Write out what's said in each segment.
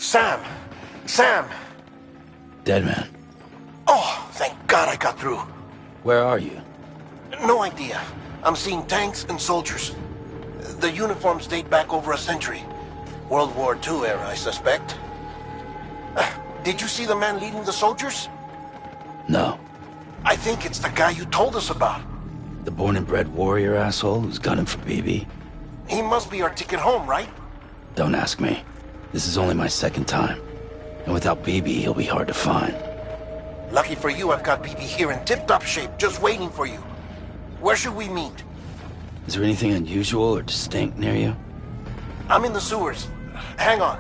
Sam! Sam! Dead man. Oh, thank God I got through. Where are you? No idea. I'm seeing tanks and soldiers. The uniforms date back over a century. World War II era, I suspect. Did you see the man leading the soldiers? No. I think it's the guy you told us about. The born and bred warrior asshole who's gunning for BB? He must be our ticket home, right? Don't ask me. This is only my second time. And without BB, he'll be hard to find. Lucky for you, I've got BB here in tip-top shape, just waiting for you. Where should we meet? Is there anything unusual or distinct near you? I'm in the sewers. Hang on.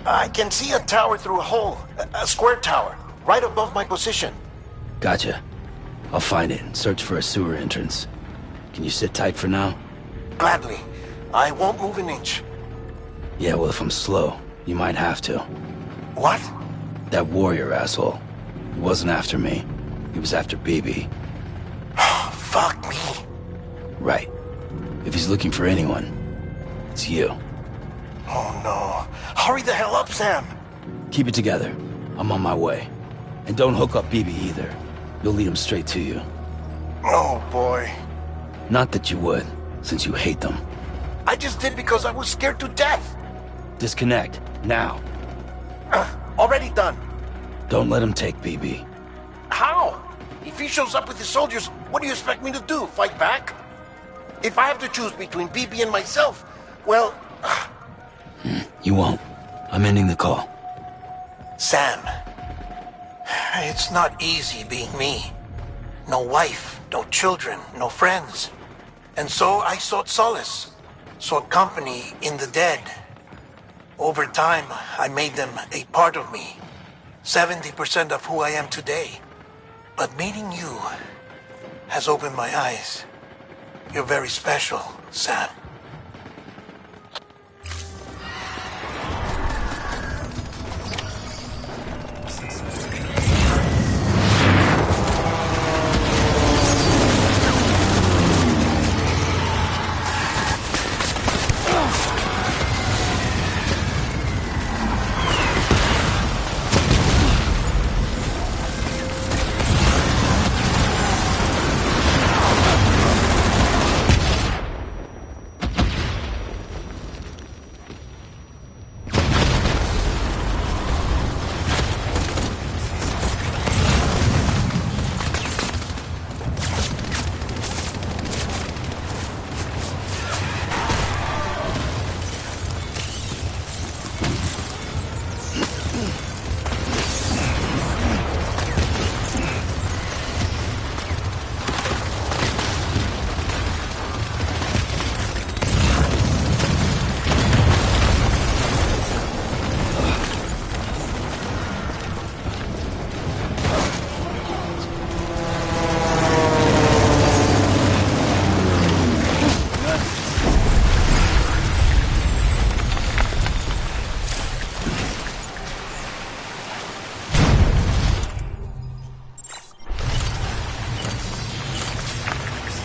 I can see a tower through a hole. A square tower, right above my position. Gotcha. I'll find it and search for a sewer entrance. Can you sit tight for now? Gladly. I won't move an inch. Yeah, well, if I'm slow, you might have to. What? That warrior asshole. He wasn't after me. He was after BB. Fuck me. Right. If he's looking for anyone, it's you. Oh no. Hurry the hell up, Sam. Keep it together. I'm on my way. And don't hook up BB either. You'll lead him straight to you. Oh boy. Not that you would, since you hate them. I just did because I was scared to death. Disconnect, now. Already done. Don't let him take BB. How? If he shows up with his soldiers, what do you expect me to do? Fight back? If I have to choose between BB and myself, well... You won't. I'm ending the call. Sam, it's not easy being me. No wife, no children, no friends. And so I sought solace, sought company in the dead. Over time, I made them a part of me. 70% of who I am today. But meeting you has opened my eyes. You're very special, Sam.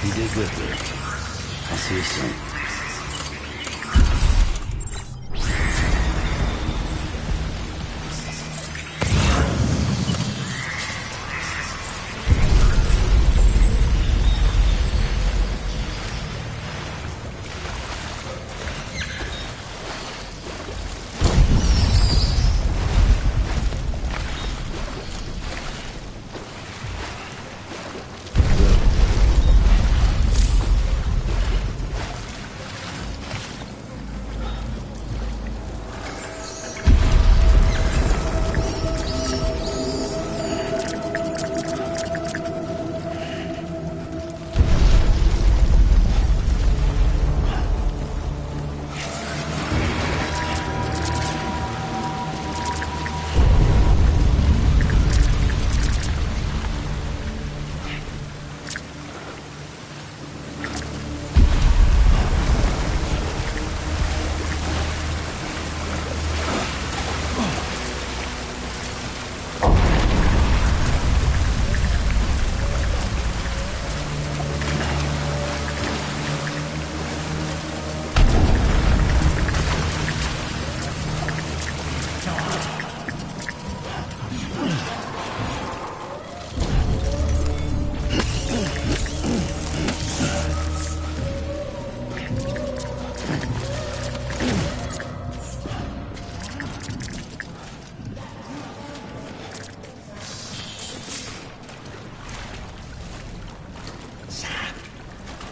You did good, dude. I'll see you soon.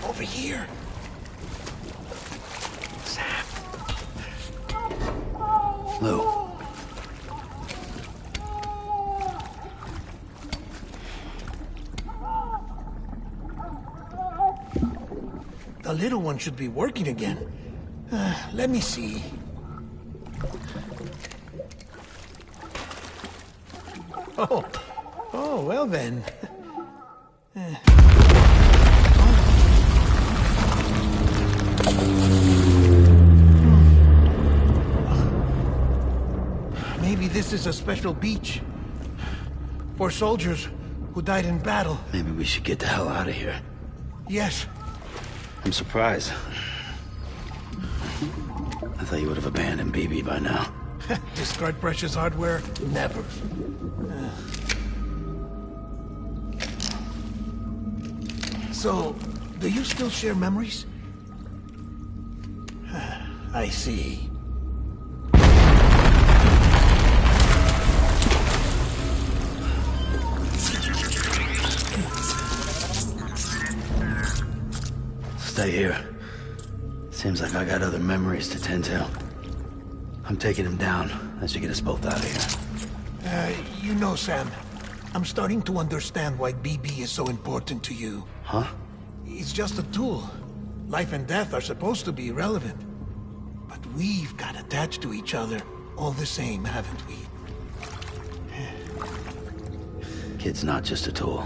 Over here. Sam. Lou. The little one should be working again. Let me see. Oh, oh, well then. Maybe this is a special beach for soldiers who died in battle. Maybe we should get the hell out of here. Yes. I'm surprised. I thought you would have abandoned BB by now. Discard precious hardware? Never. So, do you still share memories? I see. Stay here. Seems like I got other memories to tend to. I'm taking him down. That should get us both out of here. You know, Sam, I'm starting to understand why BB is so important to you. Huh? It's just a tool. Life and death are supposed to be irrelevant. But we've got attached to each other all the same, haven't we? Kid's not just a tool.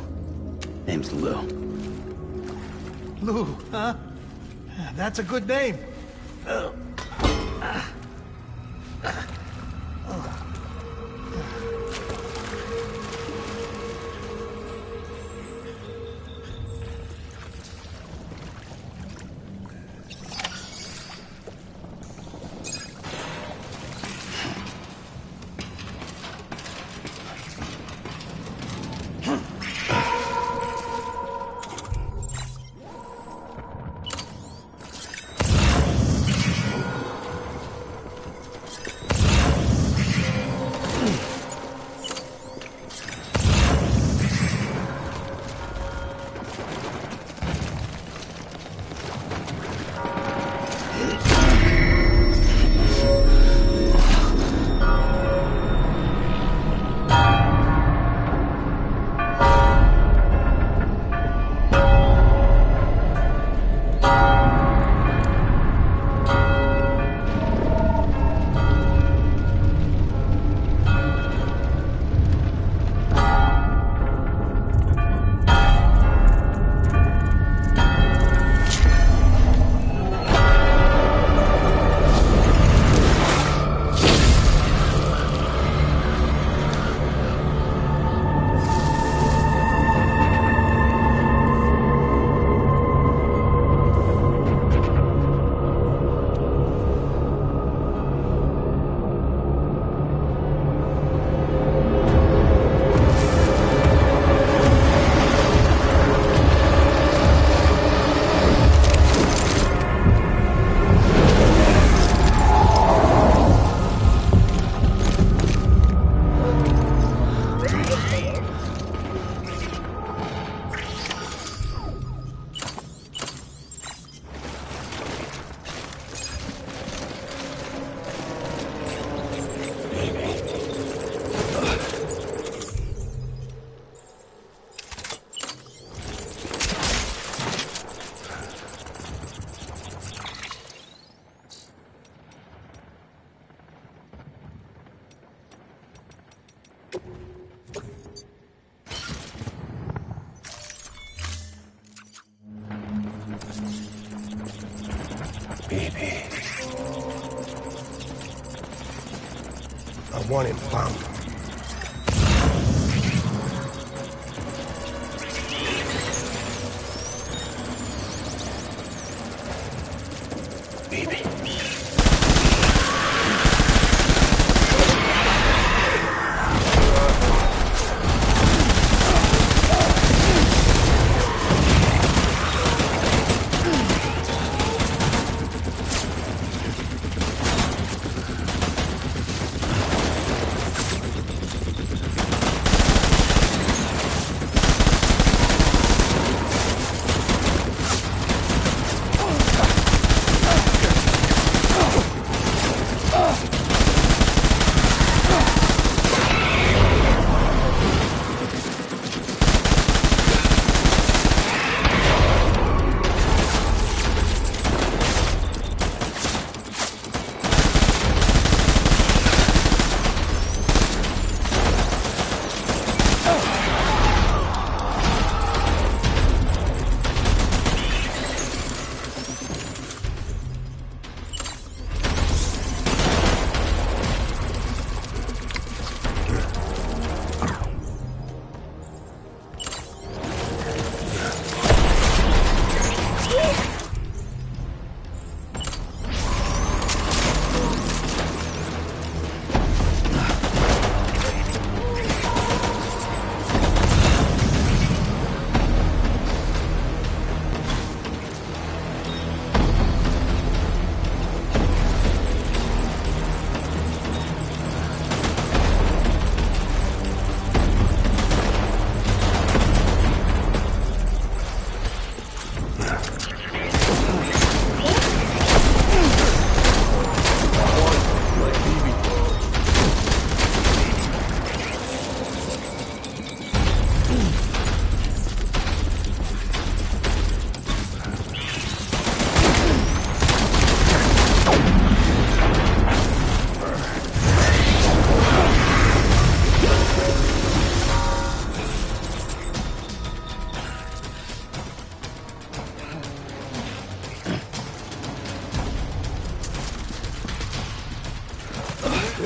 Name's Lou. Lou, huh? That's a good name. Baby. I want him found. Baby.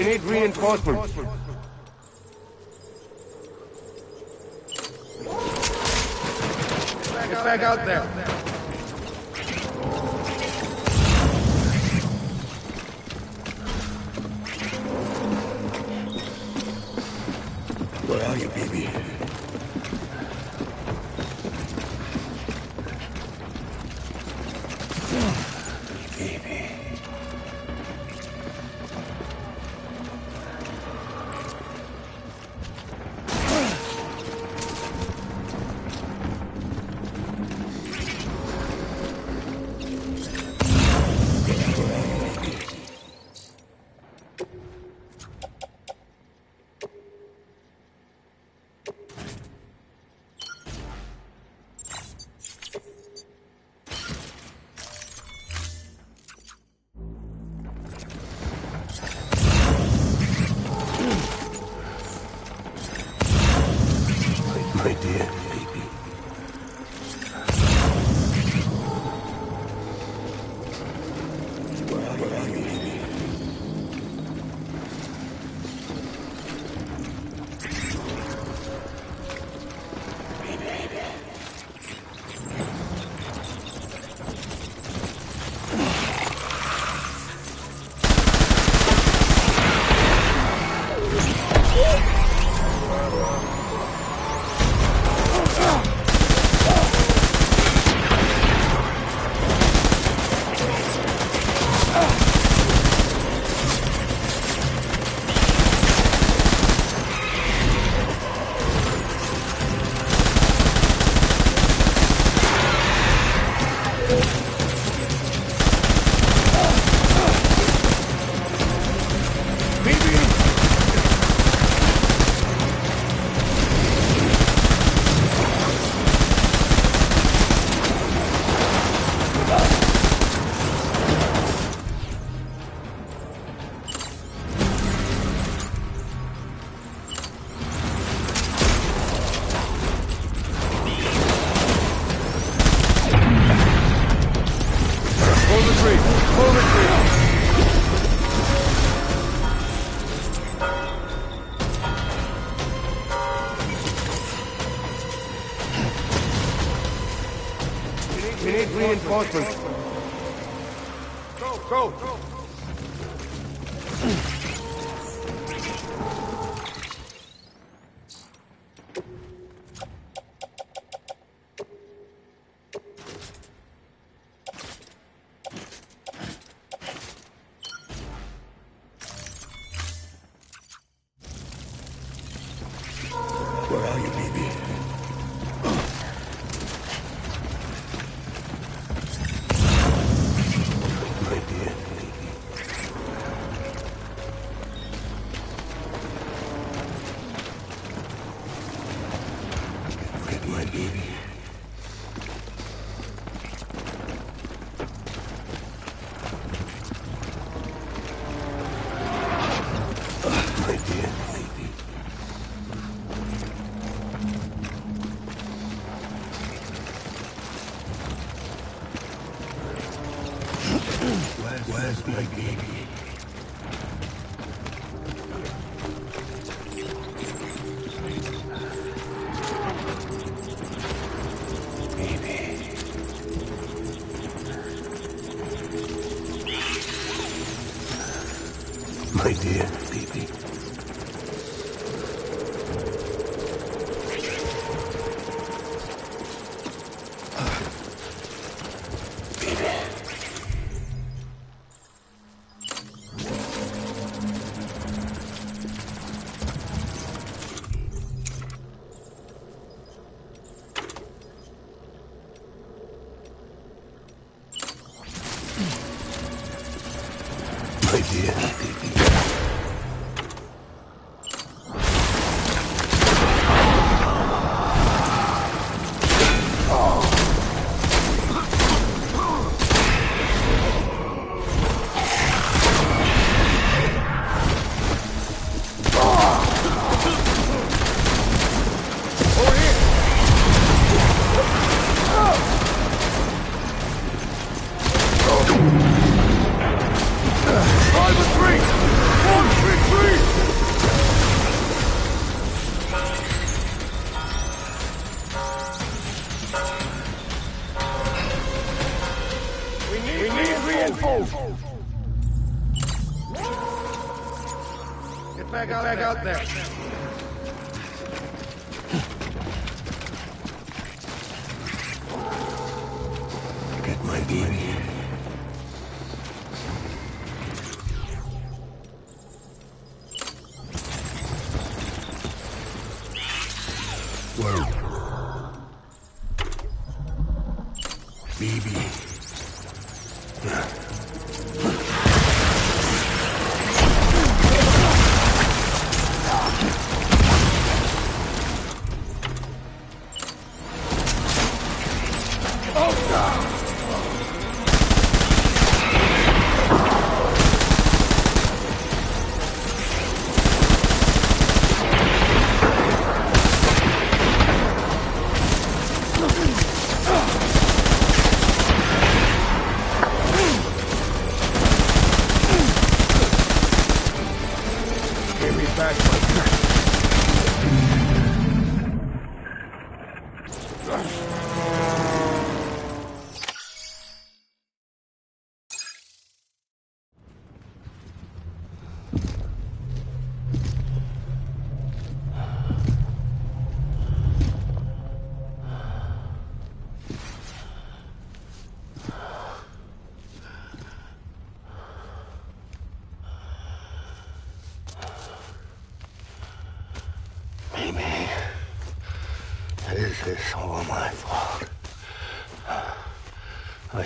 need reinforcements. Get back out there. Where are you, baby? My dear baby. Where are you, baby? We need reinforcements. Go! Where are you, baby? My dear baby. My baby. My dear baby. Where's my baby? My dear baby. My dear baby. Get back out there. Get my baby. Whoa. Baby. Give me back my gun. Maybe this is all my fault. I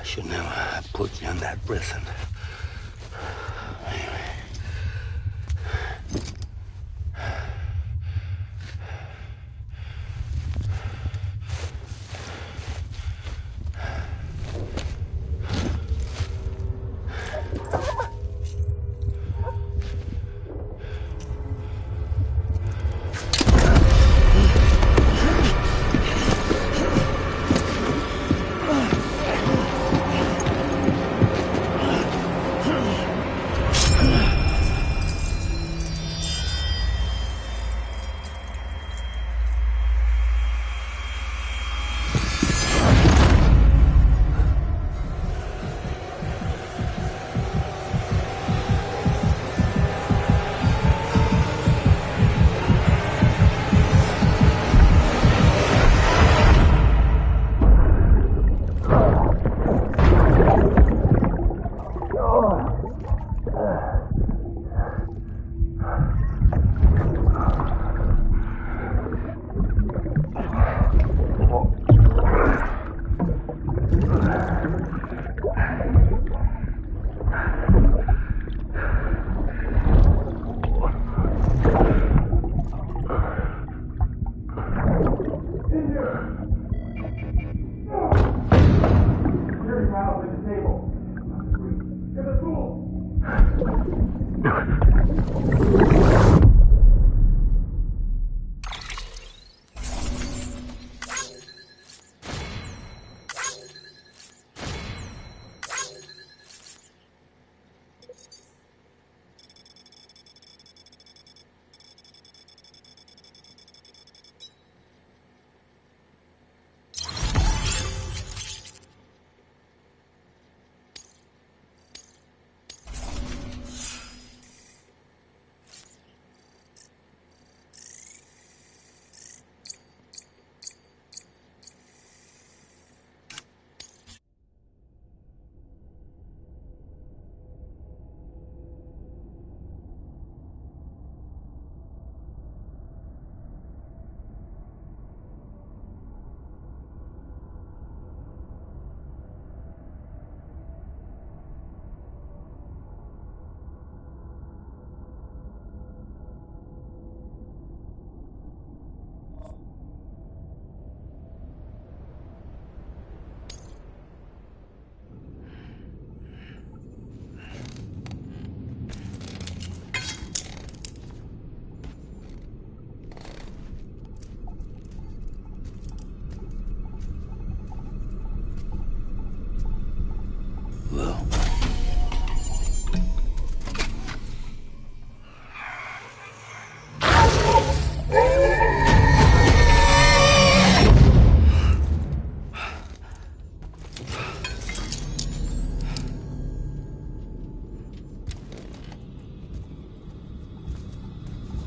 should never have put you in that prison. Maybe.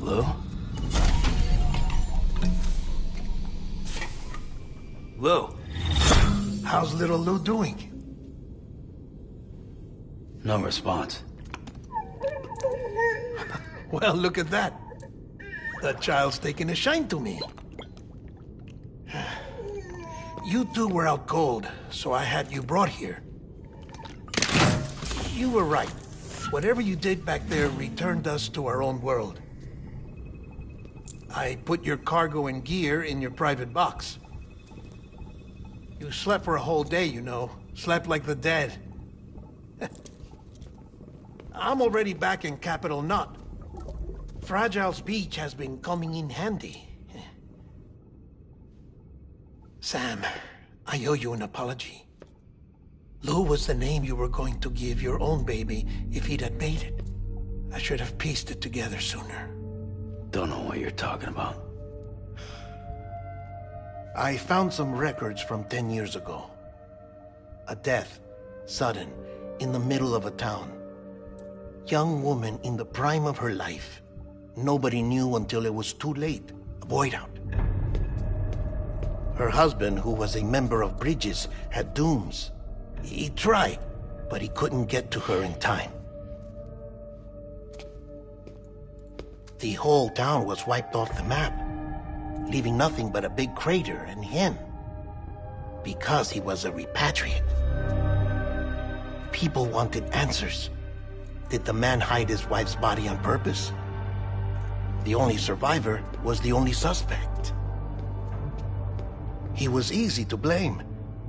Lou? Lou? How's little Lou doing? No response. Well, look at that. The child's taking a shine to me. You two were out cold, so I had you brought here. You were right. Whatever you did back there returned us to our own world. I put your cargo and gear in your private box. You slept for a whole day, you know. Slept like the dead. I'm already back in Capital Knot. Fragile's beach has been coming in handy. Sam, I owe you an apology. Lou was the name you were going to give your own baby if he'd had made it. I should have pieced it together sooner. Don't know what you're talking about. I found some records from 10 years ago. A death, sudden, in the middle of a town. Young woman in the prime of her life. Nobody knew until it was too late. A void out. Her husband, who was a member of Bridges, had dooms. He tried, but he couldn't get to her in time. The whole town was wiped off the map, leaving nothing but a big crater and him. Because he was a repatriate. People wanted answers. Did the man hide his wife's body on purpose? The only survivor was the only suspect. He was easy to blame,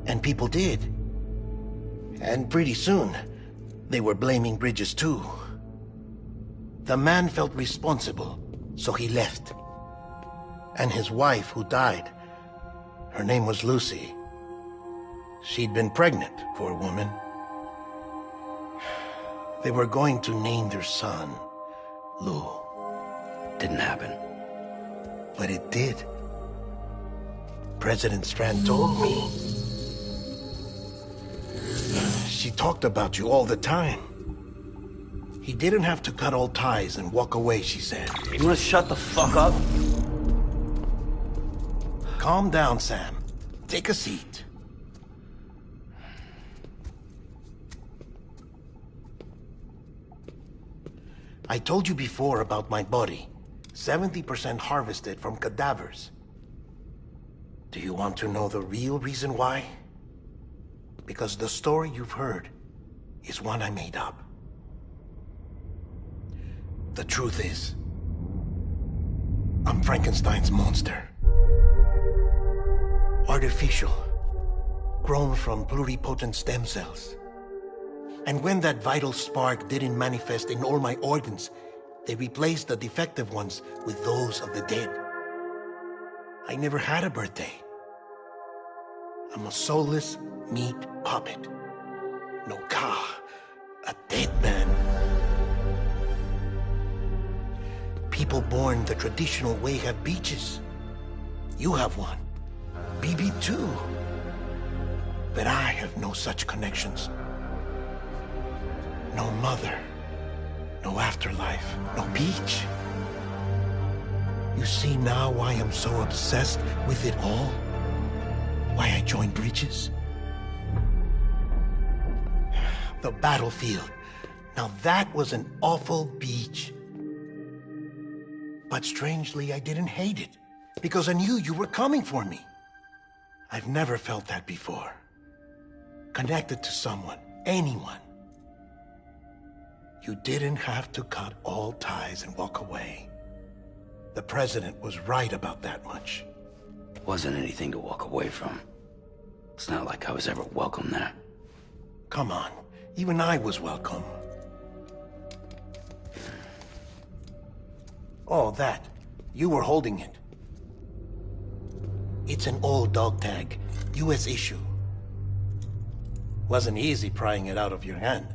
and people did. And pretty soon, they were blaming Bridges too. The man felt responsible, so he left. And his wife, who died, her name was Lucy. She'd been pregnant, poor woman. They were going to name their son Lou. Didn't happen. But it did. President Strand told me. She talked about you all the time. He didn't have to cut all ties and walk away, she said. You wanna shut the fuck up? Calm down, Sam. Take a seat. I told you before about my body. 70% harvested from cadavers. Do you want to know the real reason why? Because the story you've heard is one I made up. The truth is, I'm Frankenstein's monster. Artificial, grown from pluripotent stem cells. And when that vital spark didn't manifest in all my organs, they replaced the defective ones with those of the dead. I never had a birthday. I'm a soulless meat puppet. No ka, a dead man. People born the traditional way have beaches. You have one. BB too. But I have no such connections. No mother. No afterlife. No beach. You see now why I'm so obsessed with it all? Why I joined Bridges? The battlefield. Now that was an awful beach. But strangely, I didn't hate it. Because I knew you were coming for me. I've never felt that before. Connected to someone, anyone. You didn't have to cut all ties and walk away. The president was right about that much. Wasn't anything to walk away from. It's not like I was ever welcome there. Come on, even I was welcome. Oh, that. You were holding it. It's an old dog tag, US issue. Wasn't easy prying it out of your hand.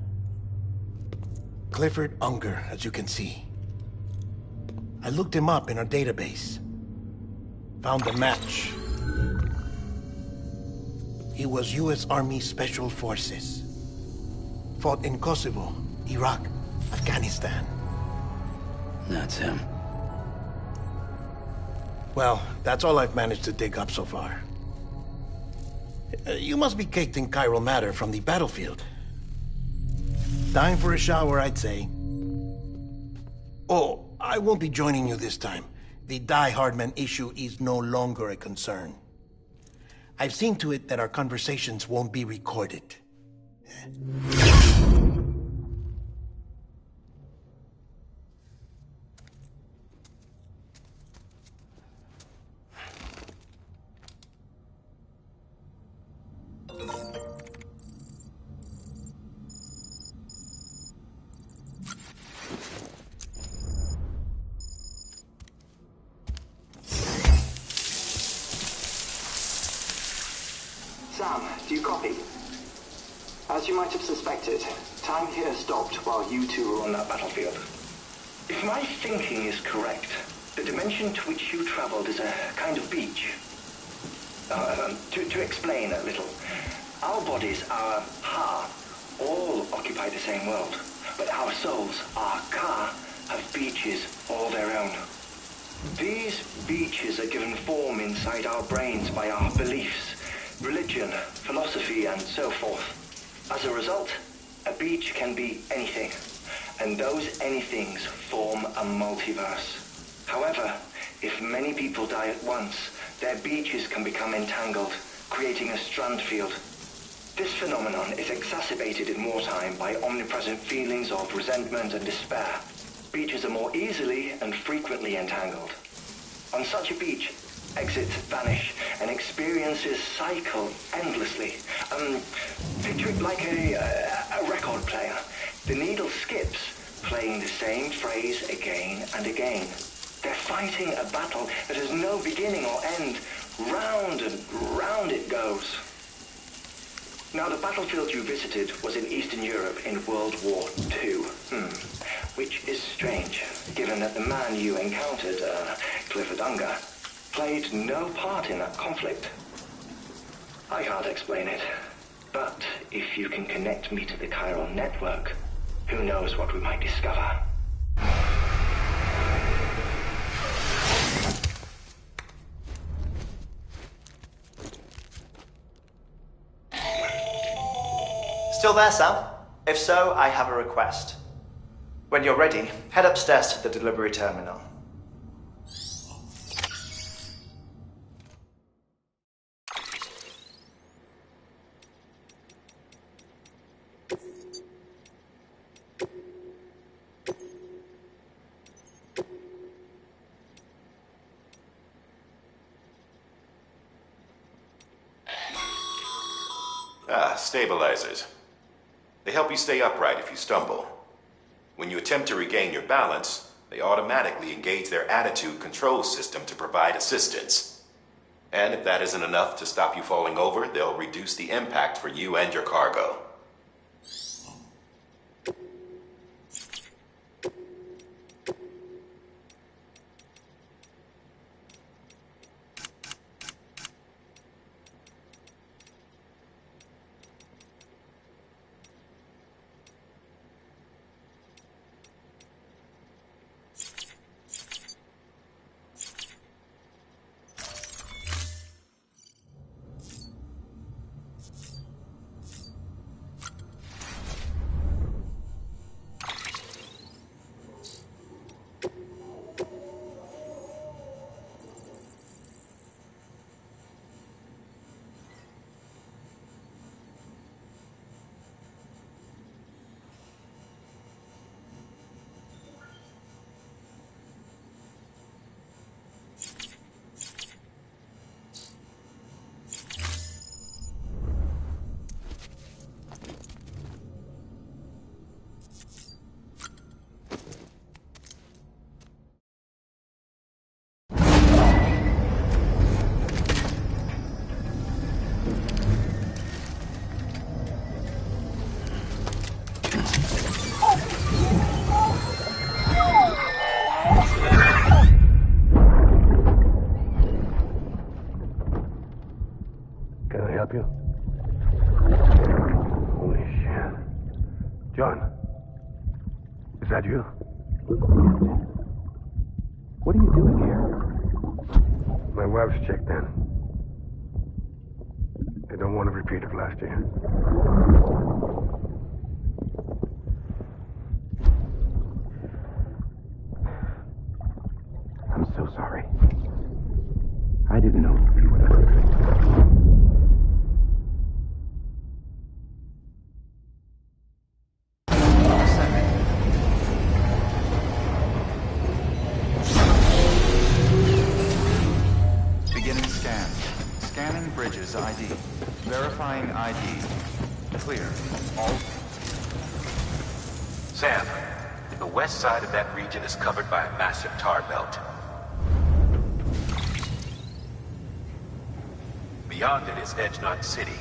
Clifford Unger, as you can see. I looked him up in our database. Found a match. He was US Army Special Forces. Fought in Kosovo, Iraq, Afghanistan. That's him. Well, that's all I've managed to dig up so far. You must be caked in chiral matter from the battlefield. Time for a shower, I'd say. Oh, I won't be joining you this time. The Die Hardman issue is no longer a concern. I've seen to it that our conversations won't be recorded. Sam, do you copy? As you might have suspected, time here stopped while you two were on that battlefield. If my thinking is correct, the dimension to which you traveled is a kind of beach. To explain a little, our bodies, our ha, all occupy the same world, but our souls, our ka, have beaches all their own. These beaches are given form inside our brains by our beliefs, religion, philosophy, and so forth. As a result, a beach can be anything, and those anythings form a multiverse. However, if many people die at once, their beaches can become entangled, creating a strand field. This phenomenon is exacerbated in wartime by omnipresent feelings of resentment and despair. Beaches are more easily and frequently entangled. On such a beach, exits vanish and experiences cycle endlessly. Picture it like a record player. The needle skips, playing the same phrase again and again. They're fighting a battle that has no beginning or end. Round and round it goes. Now, the battlefield you visited was in Eastern Europe in World War II. Which is strange, given that the man you encountered, Clifford Unger, played no part in that conflict. I can't explain it, but if you can connect me to the chiral network, who knows what we might discover. Still there, Sam? If so, I have a request. When you're ready, head upstairs to the delivery terminal. Stabilizers. They help you stay upright if you stumble. When you attempt to regain your balance, they automatically engage their attitude control system to provide assistance. And if that isn't enough to stop you falling over, they'll reduce the impact for you and your cargo. help you? Holy shit. John, is that you? What are you doing here? My wife's checked in. They don't want a repeat of last year. I'm so sorry. I didn't know you were that good. Beginning scan. Scanning bridges ID. Verifying ID. Clear. All. Sam, the west side of that region is covered by a massive tar belt. Beyond it is Edgenut City,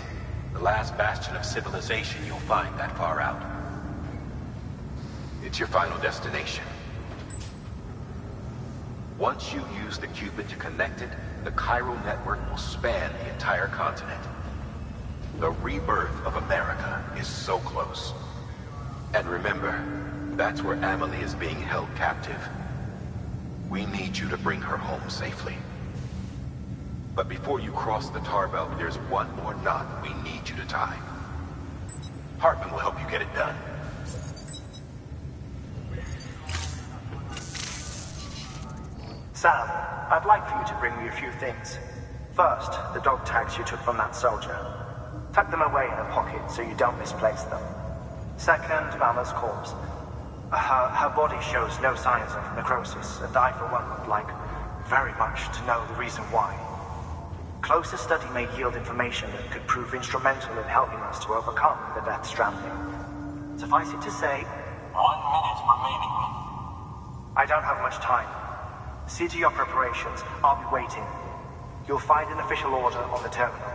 the last bastion of civilization you'll find that far out. It's your final destination. Once you use the Cupid to connect it, the chiral network will span the entire continent. The rebirth of America is so close. And remember, that's where Amelie is being held captive. We need you to bring her home safely. But before you cross the tar belt, there's one more knot we need you to tie. Hartman will help you get it done. Sam, I'd like for you to bring me a few things. First, the dog tags you took from that soldier. Tuck them away in a pocket so you don't misplace them. Second, Mama's corpse. Her body shows no signs of necrosis, and I, for one, would like very much to know the reason why. Closer study may yield information that could prove instrumental in helping us to overcome the death stranding. Suffice it to say, 1 minute remaining. I don't have much time. See to your preparations. I'll be waiting. You'll find an official order on the terminal.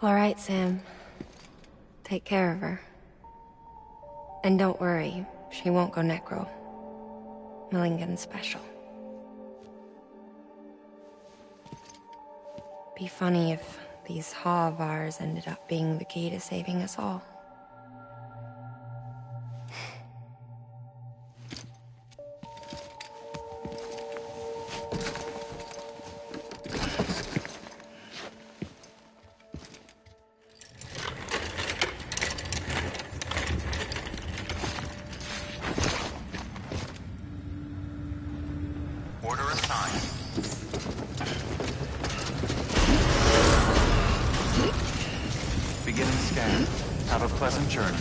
All right, Sam. Take care of her. And don't worry, she won't go necro. Millingan's special. Be funny if these Ha of ours ended up being the key to saving us all. Order assigned. Beginning scan. Have a pleasant journey.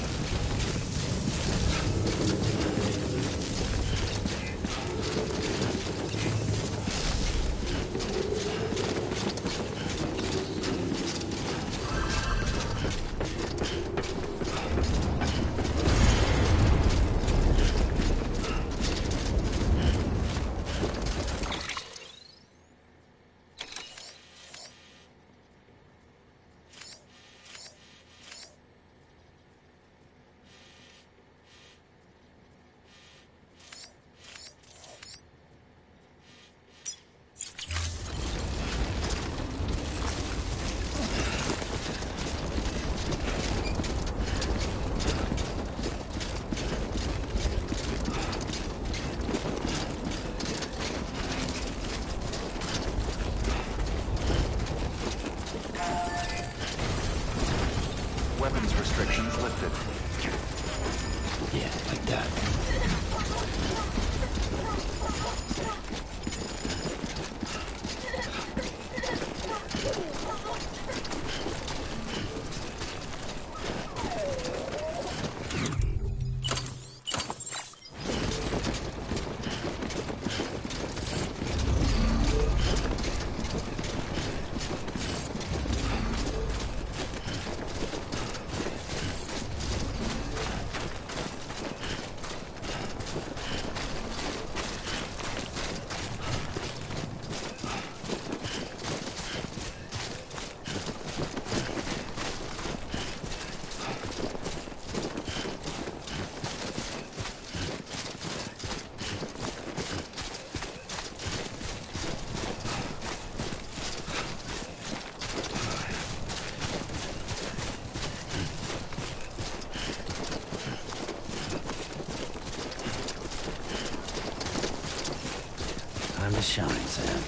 Restrictions lifted. Yeah, like that. Time to shine, Sam.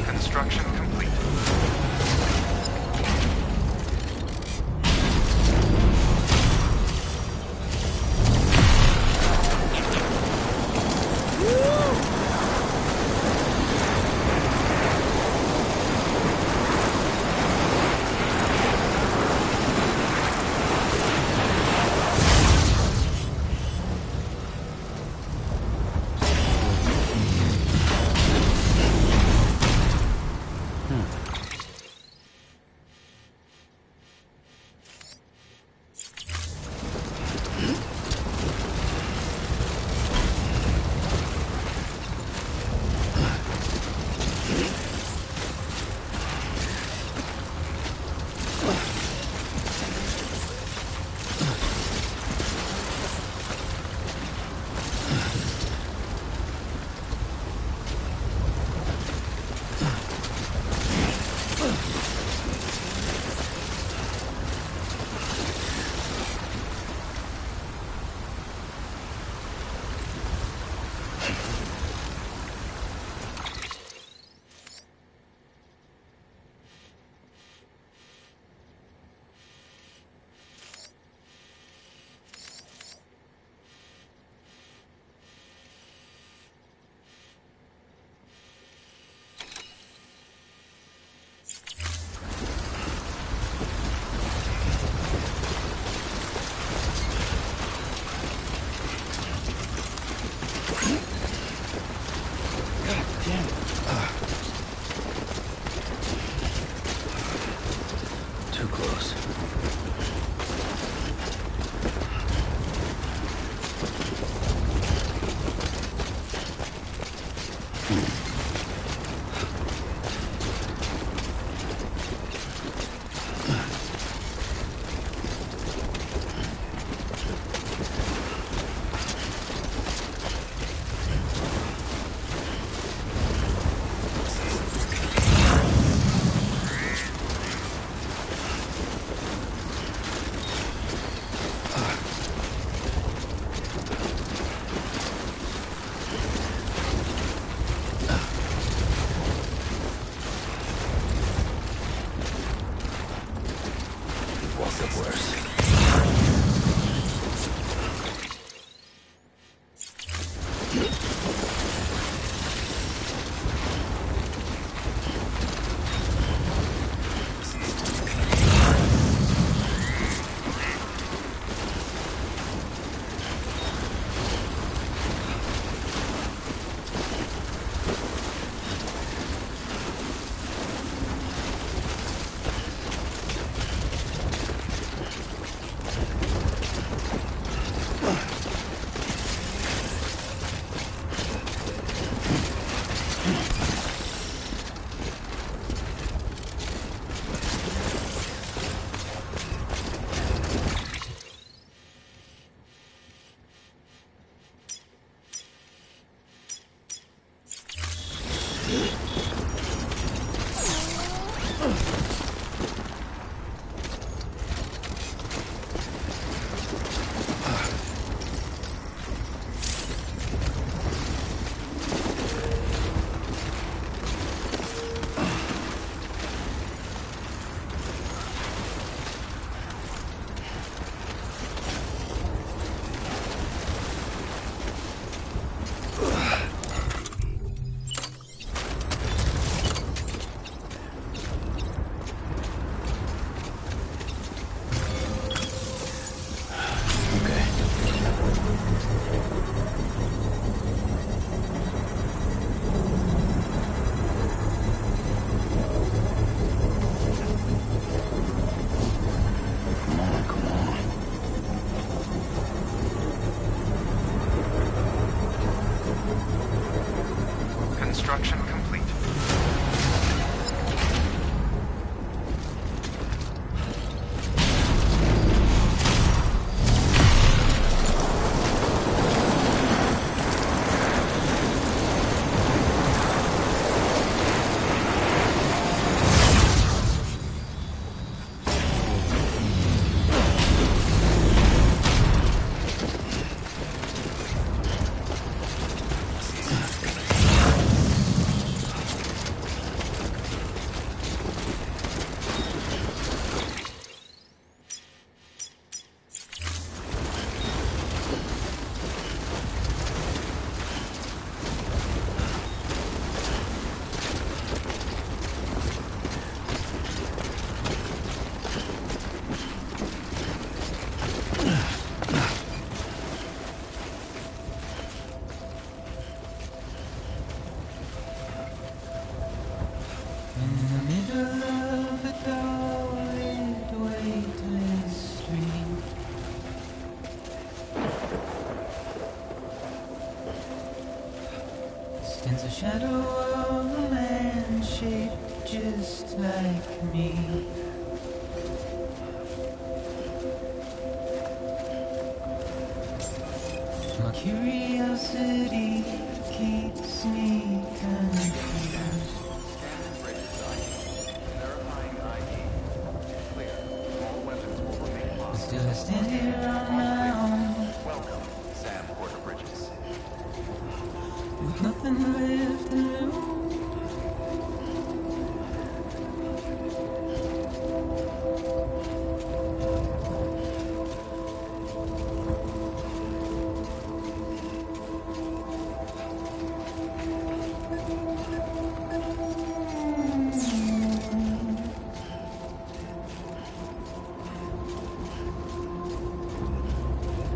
Construction complete. Construction complete. Stands a shadow of a man shaped just like me. My curiosity keeps me confused. Stranding bridges ID. Verifying ID. Clear. All weapons will remain locked. Still I stand here on my own, Welcome, Sam Porter Bridges. with nothing left to lose.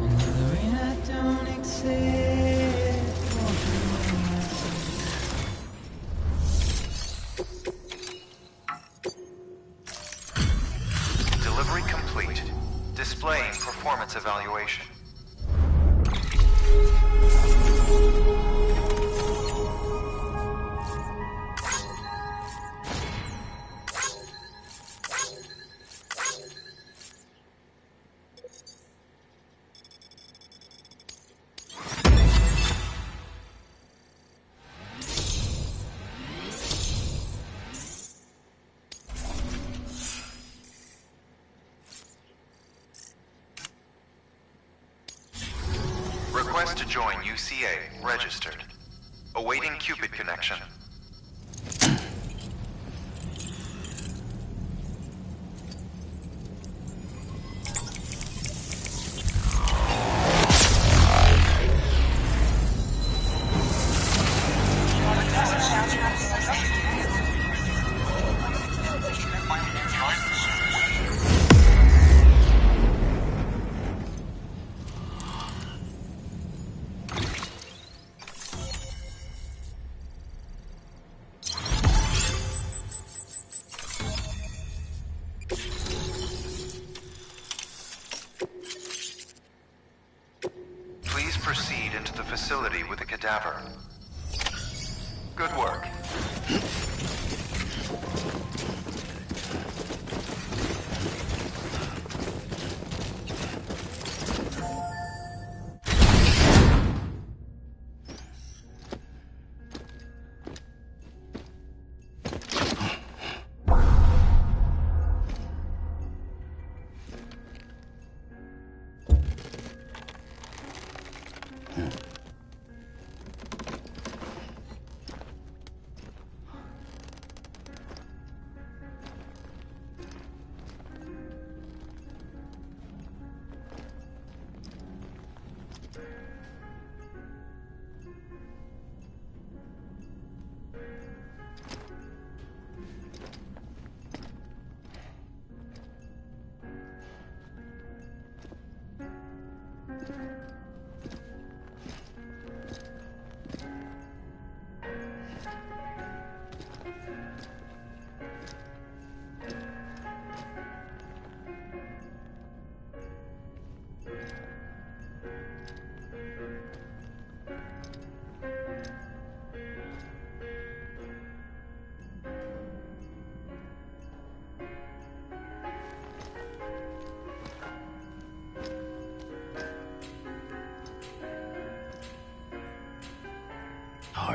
Another rain I don't accept. Delivery complete. Displaying performance evaluation. Request to join UCA. Registered. Awaiting Cupid connection. Please proceed into the facility with the cadaver. Good work.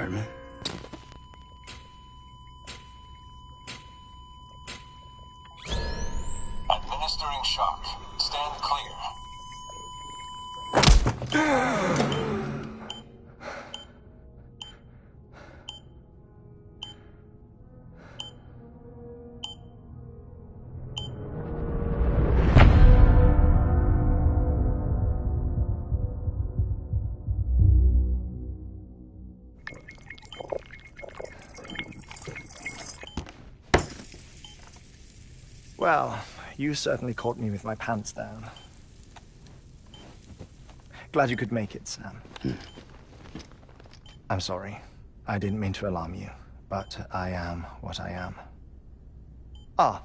compartment. Administering shock. Stand clear. Well, you certainly caught me with my pants down. Glad you could make it, Sam. I'm sorry. I didn't mean to alarm you, but I am what I am. Ah,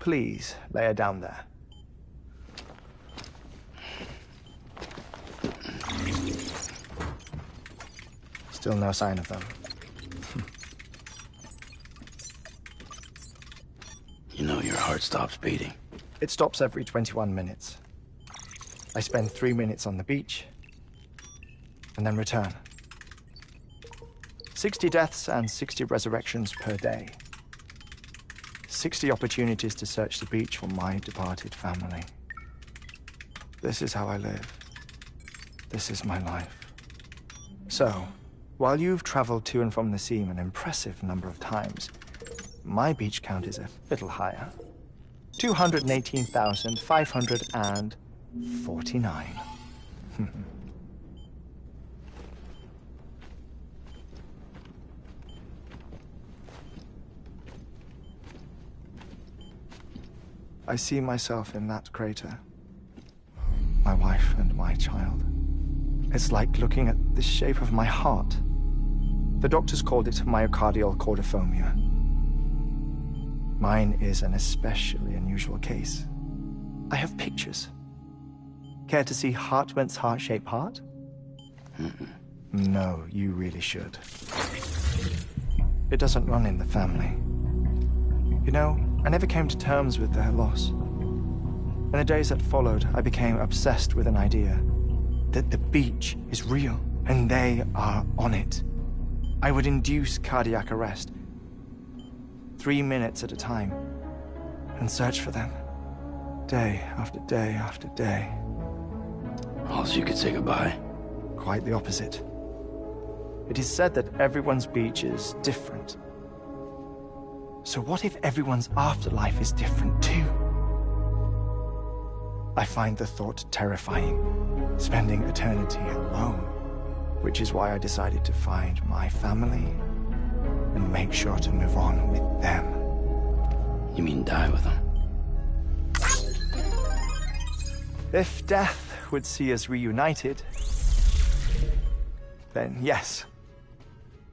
please lay her down there. Still no sign of them. You know your heart stops beating. It stops every 21 minutes. I spend 3 minutes on the beach, and then return. 60 deaths and 60 resurrections per day. 60 opportunities to search the beach for my departed family. This is how I live. This is my life. So, while you've traveled to and from the sea an impressive number of times, my beach count is a little higher. 218,549. I see myself in that crater. My wife and my child. It's like looking at the shape of my heart. The doctors called it myocardial cordiformia. Mine is an especially unusual case. I have pictures. Care to see Hartman's heart-shaped heart? No, you really should. It doesn't run in the family. You know, I never came to terms with their loss. In the days that followed, I became obsessed with an idea that the beach is real and they are on it. I would induce cardiac arrest, 3 minutes at a time, and search for them, day after day after day. Also, you could say goodbye. Quite the opposite. It is said that everyone's beach is different. So what if everyone's afterlife is different too? I find the thought terrifying, spending eternity alone, which is why I decided to find my family and make sure to move on with them. You mean die with them? If death would see us reunited, then yes.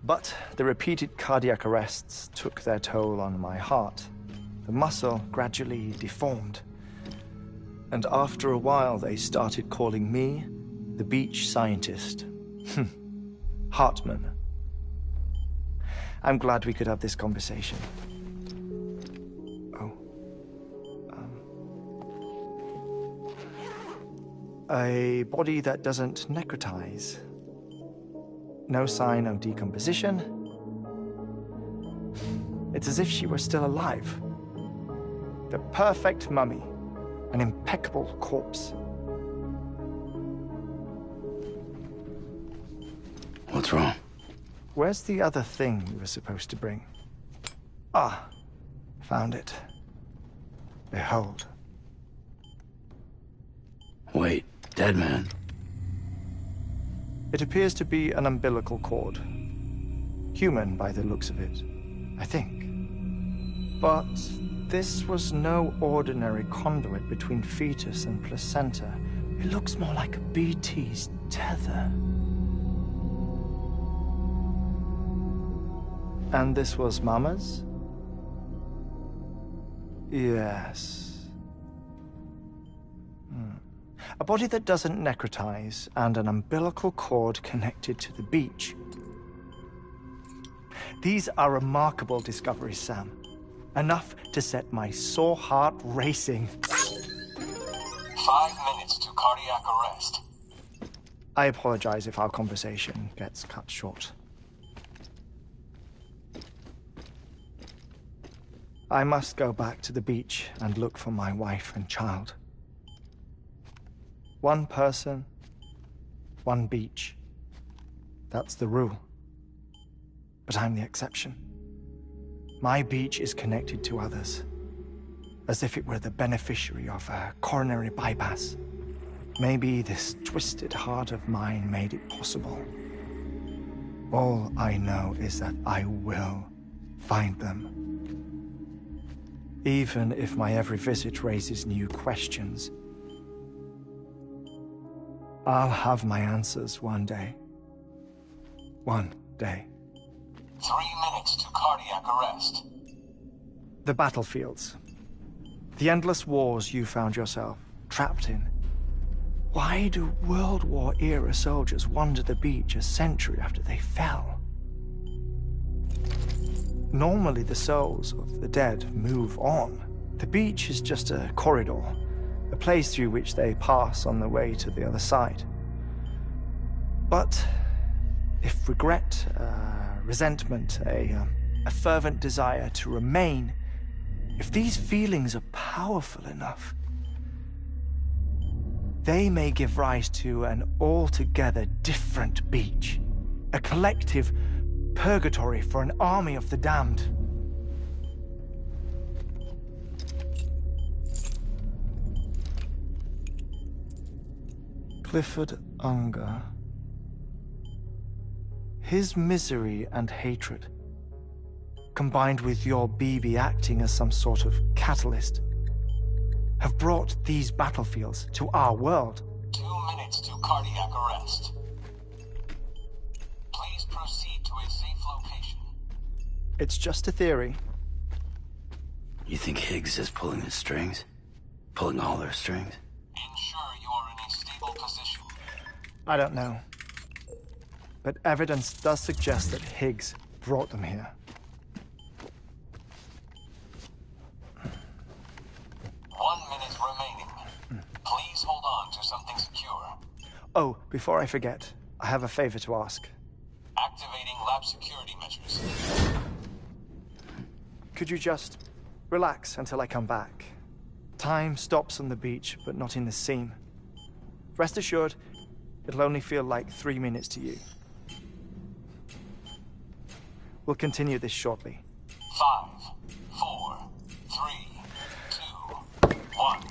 But the repeated cardiac arrests took their toll on my heart. The muscle gradually deformed. And after a while, they started calling me the beach scientist. Hartman. I'm glad we could have this conversation. Oh. A body that doesn't necrotize. No sign of decomposition. It's as if she were still alive. The perfect mummy. An impeccable corpse. What's wrong? Where's the other thing you were supposed to bring? Ah, found it. Behold. Wait, dead man? It appears to be an umbilical cord. Human by the looks of it, I think. But this was no ordinary conduit between fetus and placenta. It looks more like a BT's tether. And this was Mama's? Yes. A body that doesn't necrotize and an umbilical cord connected to the beach. These are remarkable discoveries, Sam. Enough to set my sore heart racing. 5 minutes to cardiac arrest. I apologize if our conversation gets cut short. I must go back to the beach and look for my wife and child. One person, one beach. That's the rule. But I'm the exception. My beach is connected to others, as if it were the beneficiary of a coronary bypass. Maybe this twisted heart of mine made it possible. All I know is that I will find them. Even if my every visit raises new questions, I'll have my answers one day. One day. 3 minutes to cardiac arrest. The battlefields. The endless wars you found yourself trapped in. Why do World War-era soldiers wander the beach a century after they fell? Normally the souls of the dead move on. The beach is just a corridor, a place through which they pass on the way to the other side. But if regret, resentment, a fervent desire to remain, if these feelings are powerful enough, they may give rise to an altogether different beach, a collective purgatory for an army of the damned. Clifford Unger. His misery and hatred, combined with your BB acting as some sort of catalyst, have brought these battlefields to our world. 2 minutes to cardiac arrest. Please proceed to a safe location. It's just a theory. You think Higgs is pulling the strings? Pulling all their strings? Ensure you are in a stable position. I don't know. But evidence does suggest that Higgs brought them here. 1 minute remaining. Please hold on to something secure. Oh, before I forget, I have a favor to ask. Activating lab security measures. Could you just relax until I come back? Time stops on the beach, but not in the scene. Rest assured, it'll only feel like 3 minutes to you. We'll continue this shortly. 5, 4, 3, 2, 1.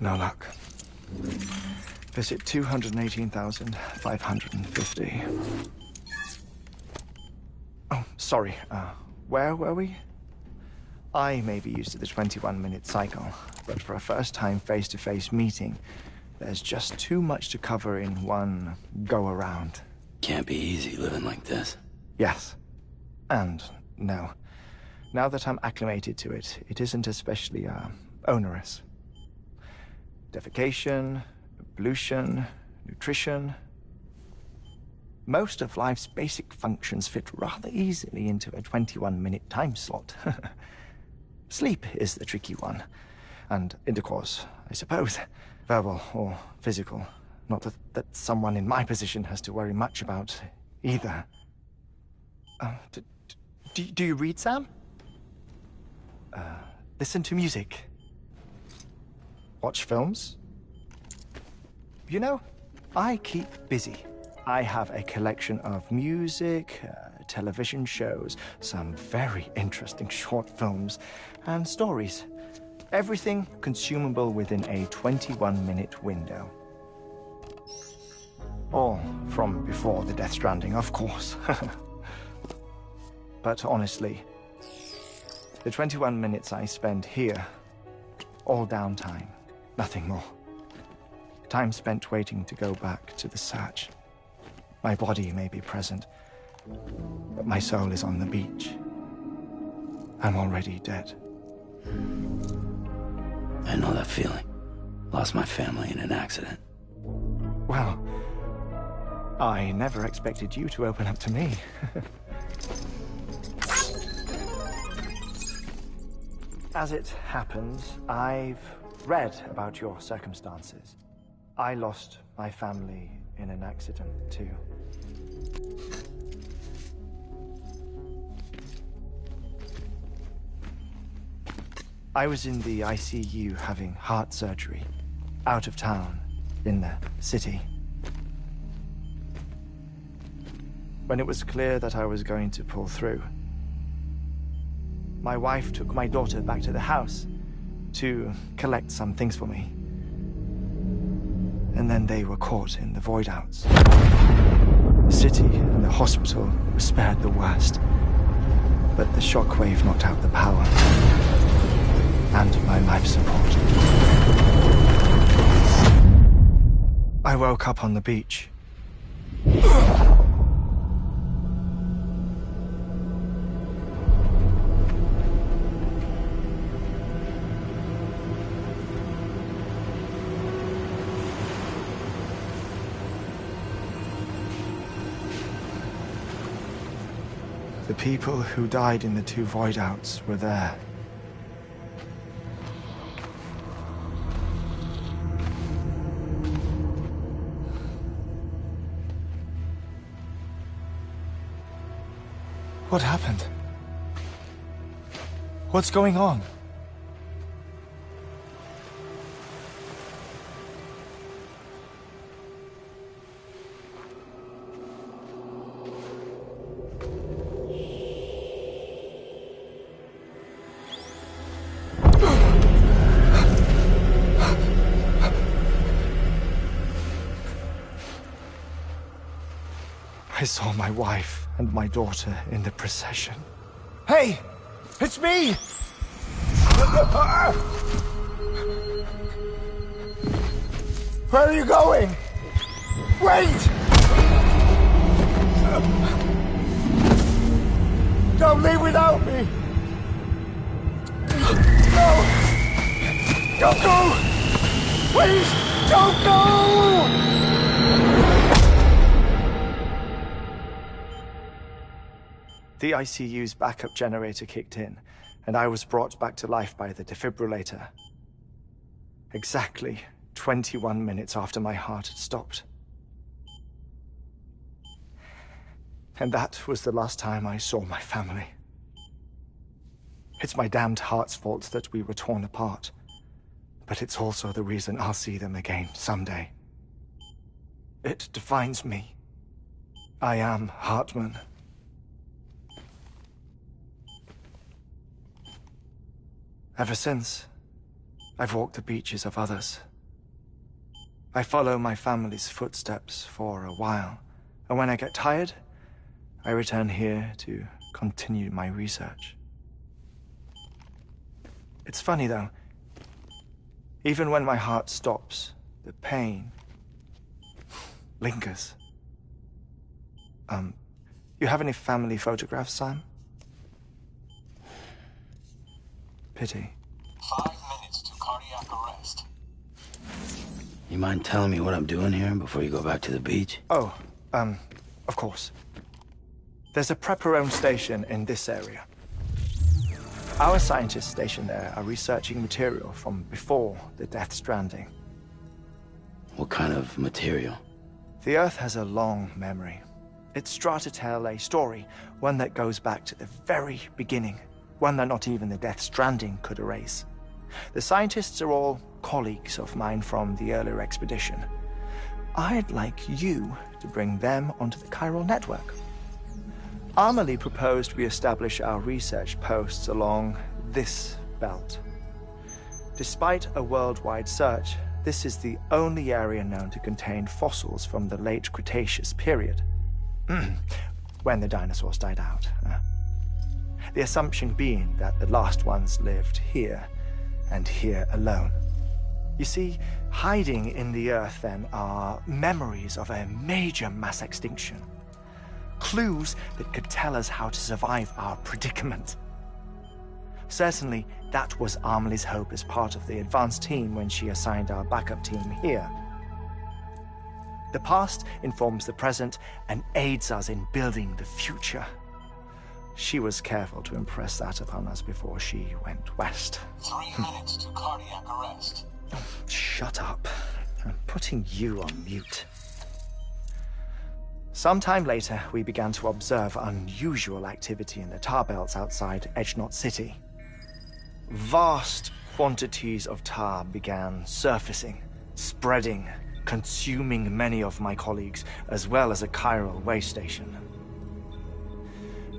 No luck. Visit 218,550. Oh, sorry. Where were we? I may be used to the 21-minute cycle, but for a first-time face-to-face meeting, there's just too much to cover in one go-around. Can't be easy living like this. Yes. And no. Now that I'm acclimated to it, it isn't especially, onerous. Defecation, pollution, nutrition. Most of life's basic functions fit rather easily into a 21-minute time slot. Sleep is the tricky one. And intercourse, I suppose. Verbal or physical. Not that someone in my position has to worry much about either. Do you read, Sam? Listen to music. Watch films. You know, I keep busy. I have a collection of music, television shows, some very interesting short films, and stories. Everything consumable within a 21-minute window. All from before the Stranding, of course. But honestly, the 21 minutes I spend here, all downtime, nothing more. Time spent waiting to go back to the search. My body may be present, but my soul is on the beach. I'm already dead. I know that feeling. Lost my family in an accident. Well, I never expected you to open up to me. As it happens, I've read about your circumstances. I lost my family in an accident, too. I was in the ICU having heart surgery, out of town, in the city. When it was clear that I was going to pull through, my wife took my daughter back to the house to collect some things for me. And then they were caught in the void-outs. The city and the hospital were spared the worst, but the shockwave knocked out the power and my life support. I woke up on the beach. The people who died in the two void-outs were there. What happened? What's going on? I saw my wife and my daughter in the procession. Hey! It's me! Where are you going? Wait! Don't leave without me! No! Don't go! Please, don't go! The ICU's backup generator kicked in, and I was brought back to life by the defibrillator. Exactly 21 minutes after my heart had stopped. And that was the last time I saw my family. It's my damned heart's fault that we were torn apart, but it's also the reason I'll see them again someday. It defines me. I am Hartman. Ever since, I've walked the beaches of others I follow my family's footsteps for a while, and when I get tired, I return here to continue my research. It's funny, though. Even when my heart stops, the pain lingers. You have any family photographs, Sam? Pity. 5 minutes to cardiac arrest. You mind telling me what I'm doing here before you go back to the beach? Oh, of course. There's a Prepperone station in this area. Our scientists stationed there are researching material from before the Death Stranding. What kind of material? The Earth has a long memory. It's trying to tell a story, one that goes back to the very beginning, one that not even the Death Stranding could erase. The scientists are all colleagues of mine from the earlier expedition. I'd like you to bring them onto the chiral network. Amelie proposed we establish our research posts along this belt. Despite a worldwide search, this is the only area known to contain fossils from the late Cretaceous period. When the dinosaurs died out. The assumption being that the last ones lived here, and here alone. You see, hiding in the Earth, then, are memories of a major mass extinction. Clues that could tell us how to survive our predicament. Certainly, that was Amelie's hope as part of the advanced team when she assigned our backup team here. The past informs the present and aids us in building the future. She was careful to impress that upon us before she went west. 3 minutes to cardiac arrest. Oh, shut up. I'm putting you on mute. Sometime later, we began to observe unusual activity in the tar belts outside Edgenot City. Vast quantities of tar began surfacing, spreading, consuming many of my colleagues, as well as a chiral way station.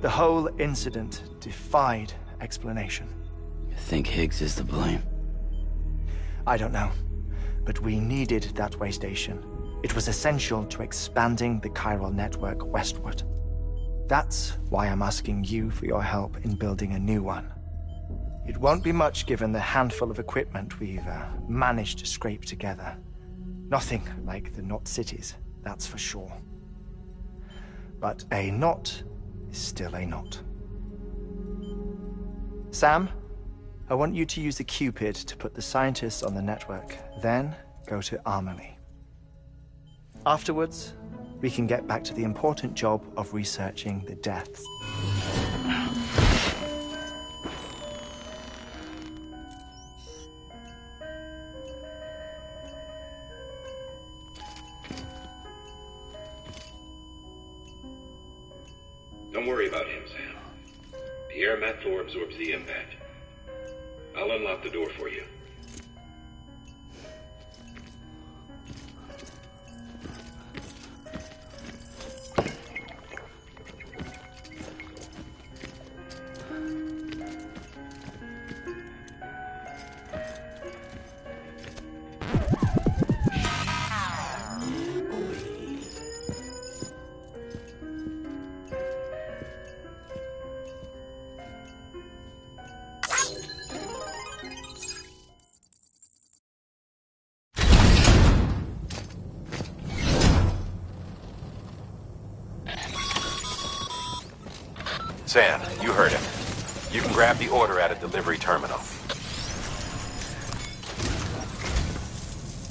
The whole incident defied explanation. You think Higgs is to blame? I don't know, but we needed that way station. It was essential to expanding the chiral network westward. That's why I'm asking you for your help in building a new one. It won't be much given the handful of equipment we've managed to scrape together. Nothing like the Knot cities, that's for sure. But a knot is still a knot. Sam, I want you to use the Cupid to put the scientists on the network, then go to Amelie. Afterwards, we can get back to the important job of researching the deaths. Don't worry about him, Sam. The air mat floor absorbs the impact. I'll unlock the door for you. Sam, you heard him. You can grab the order at a delivery terminal.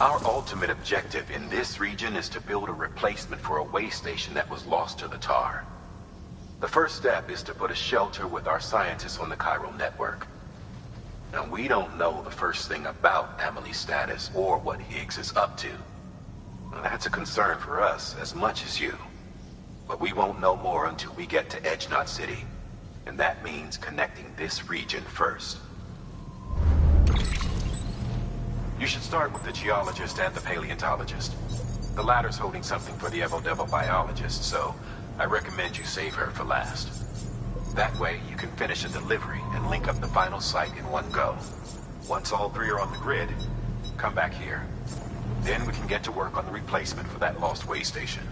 Our ultimate objective in this region is to build a replacement for a way station that was lost to the tar. The first step is to put a shelter with our scientists on the chiral network. Now, we don't know the first thing about Amelie's status or what Higgs is up to. Well, that's a concern for us as much as you. But we won't know more until we get to Edgenot City. And that means connecting this region first. You should start with the geologist and the paleontologist. The latter's holding something for the Evo-Devo biologist, so I recommend you save her for last. That way, you can finish a delivery and link up the final site in one go. Once all three are on the grid, come back here. Then we can get to work on the replacement for that lost way station.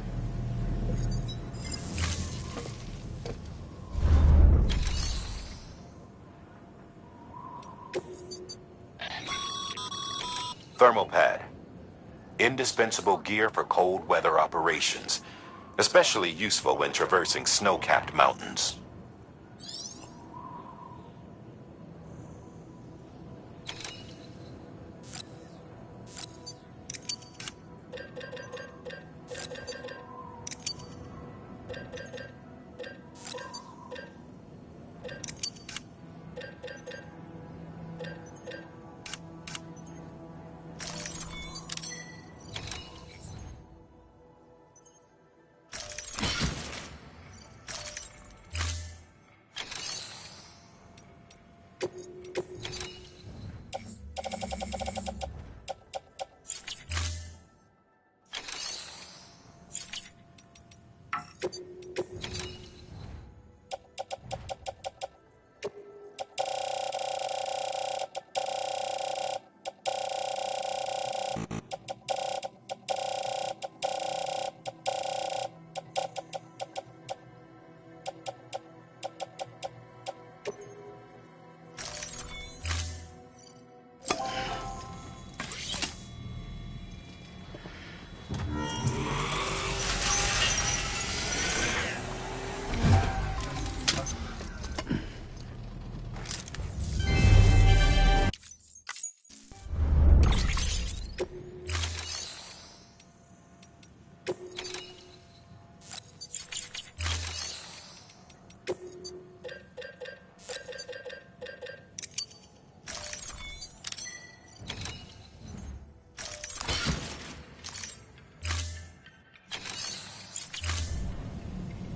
Thermal pad. Indispensable gear for cold weather operations, especially useful when traversing snow-capped mountains.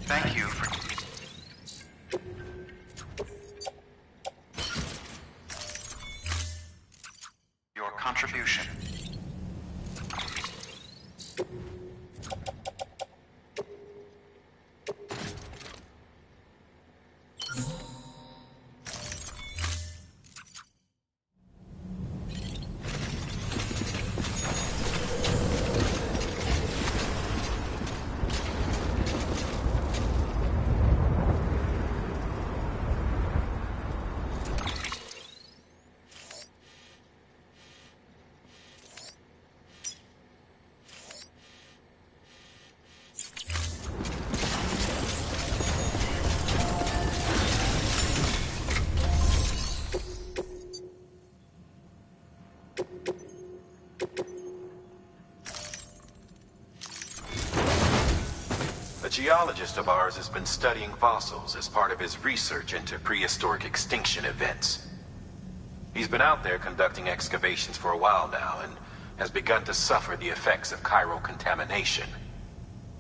Thank you for your contribution. A geologist of ours has been studying fossils as part of his research into prehistoric extinction events. He's been out there conducting excavations for a while now and has begun to suffer the effects of chiral contamination.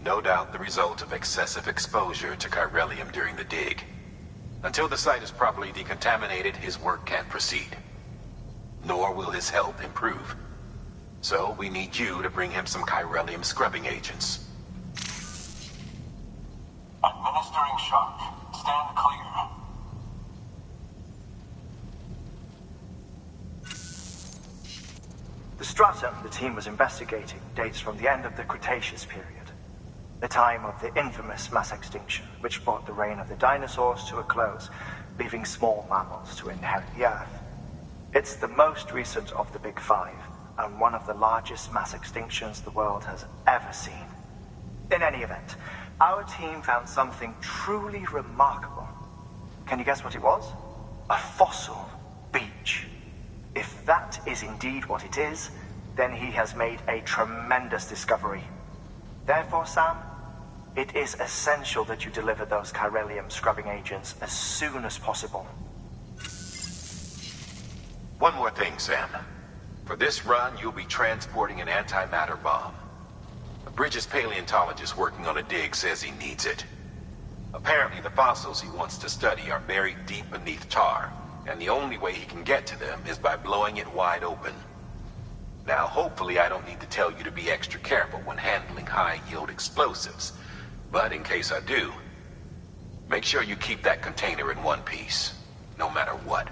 No doubt the result of excessive exposure to chiralium during the dig. Until the site is properly decontaminated, his work can't proceed. Nor will his health improve. So we need you to bring him some chiralium scrubbing agents. Administering shock. Stand clear. The stratum the team was investigating dates from the end of the Cretaceous period, the time of the infamous mass extinction, which brought the reign of the dinosaurs to a close, leaving small mammals to inherit the Earth. It's the most recent of the Big Five, and one of the largest mass extinctions the world has ever seen. In any event, our team found something truly remarkable. Can you guess what it was? A fossil beach. If that is indeed what it is, then he has made a tremendous discovery. Therefore, Sam, it is essential that you deliver those chiralium scrubbing agents as soon as possible. One more thing, Sam. For this run, you'll be transporting an antimatter bomb. A Bridges paleontologist working on a dig says he needs it. Apparently, the fossils he wants to study are buried deep beneath tar, and the only way he can get to them is by blowing it wide open. Now, hopefully I don't need to tell you to be extra careful when handling high-yield explosives, but in case I do, make sure you keep that container in one piece, no matter what.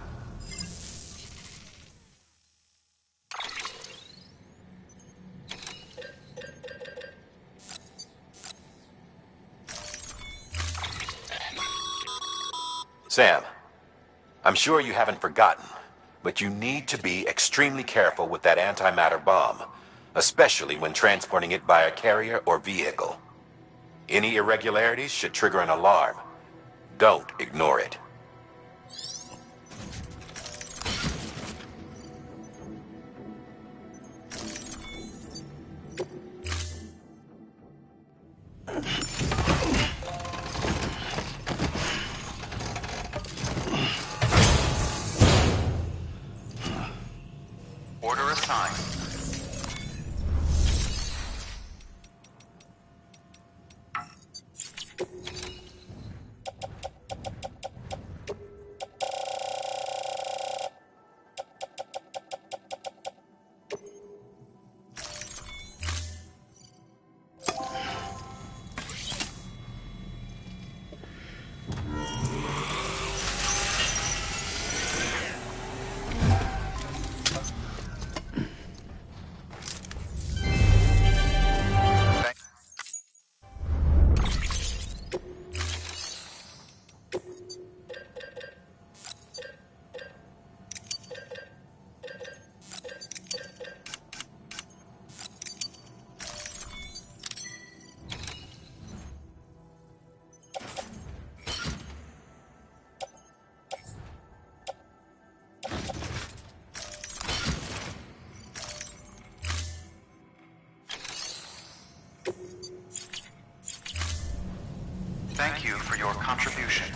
Sam, I'm sure you haven't forgotten, but you need to be extremely careful with that antimatter bomb, especially when transporting it by a carrier or vehicle. Any irregularities should trigger an alarm. Don't ignore it. Order assigned. Thank you for your contribution.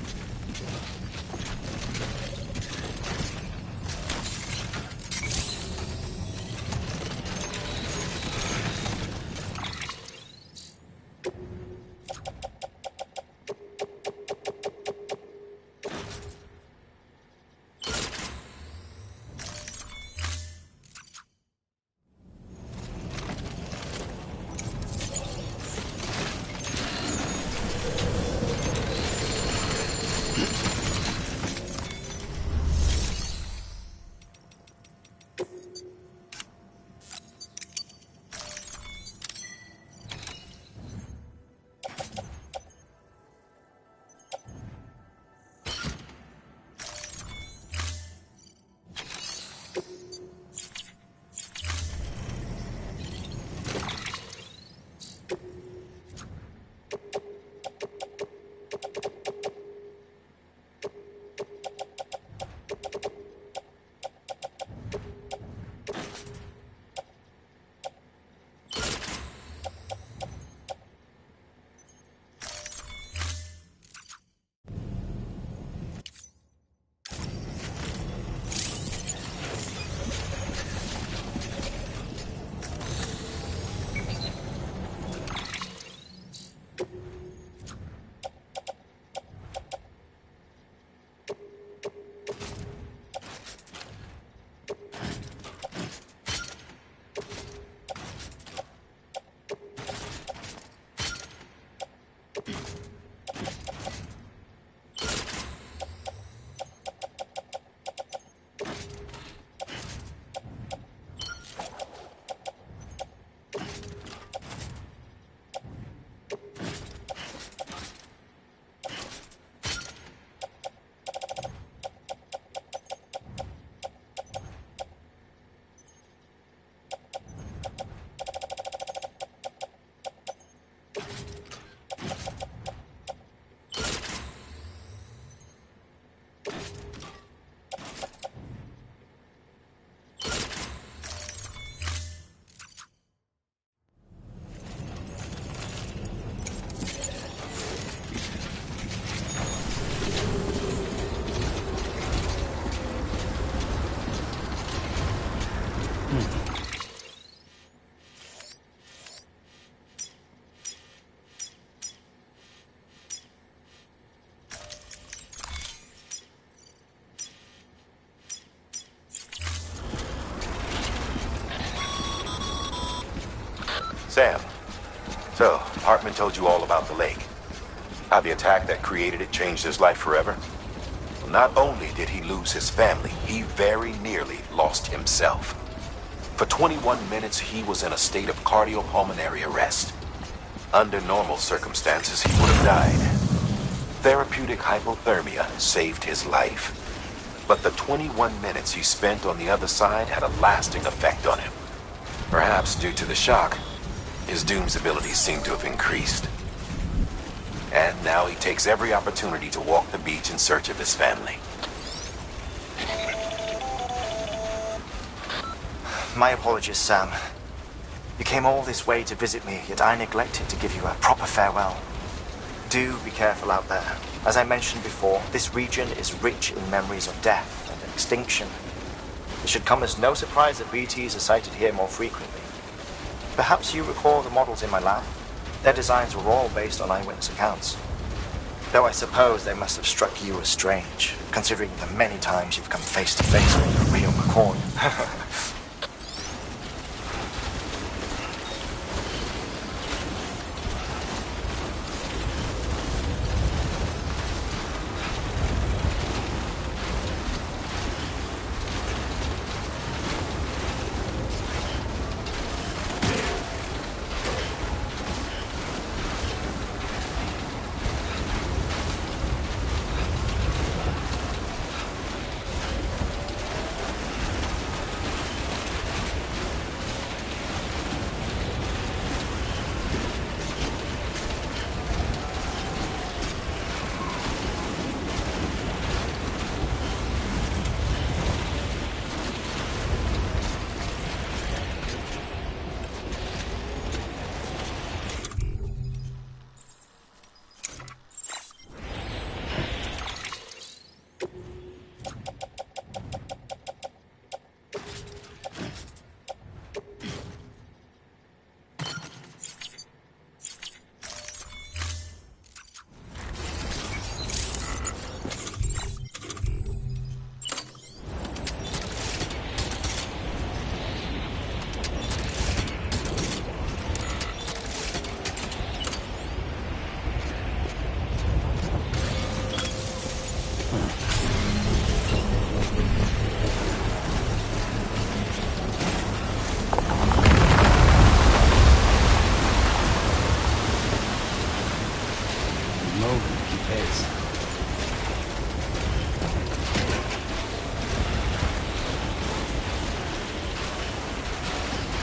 Sam, so Hartman told you all about the lake. How the attack that created it changed his life forever? Well, not only did he lose his family, he very nearly lost himself. For 21 minutes, he was in a state of cardiopulmonary arrest. Under normal circumstances, he would have died. Therapeutic hypothermia saved his life. But the 21 minutes he spent on the other side had a lasting effect on him. Perhaps due to the shock, his Doom's abilities seem to have increased. And now he takes every opportunity to walk the beach in search of his family. My apologies, Sam. You came all this way to visit me, yet I neglected to give you a proper farewell. Do be careful out there. As I mentioned before, this region is rich in memories of death and extinction. It should come as no surprise that BTs are sighted here more frequently. Perhaps you recall the models in my lab? Their designs were all based on eyewitness accounts. Though I suppose they must have struck you as strange, considering the many times you've come face to face with a real McCoy.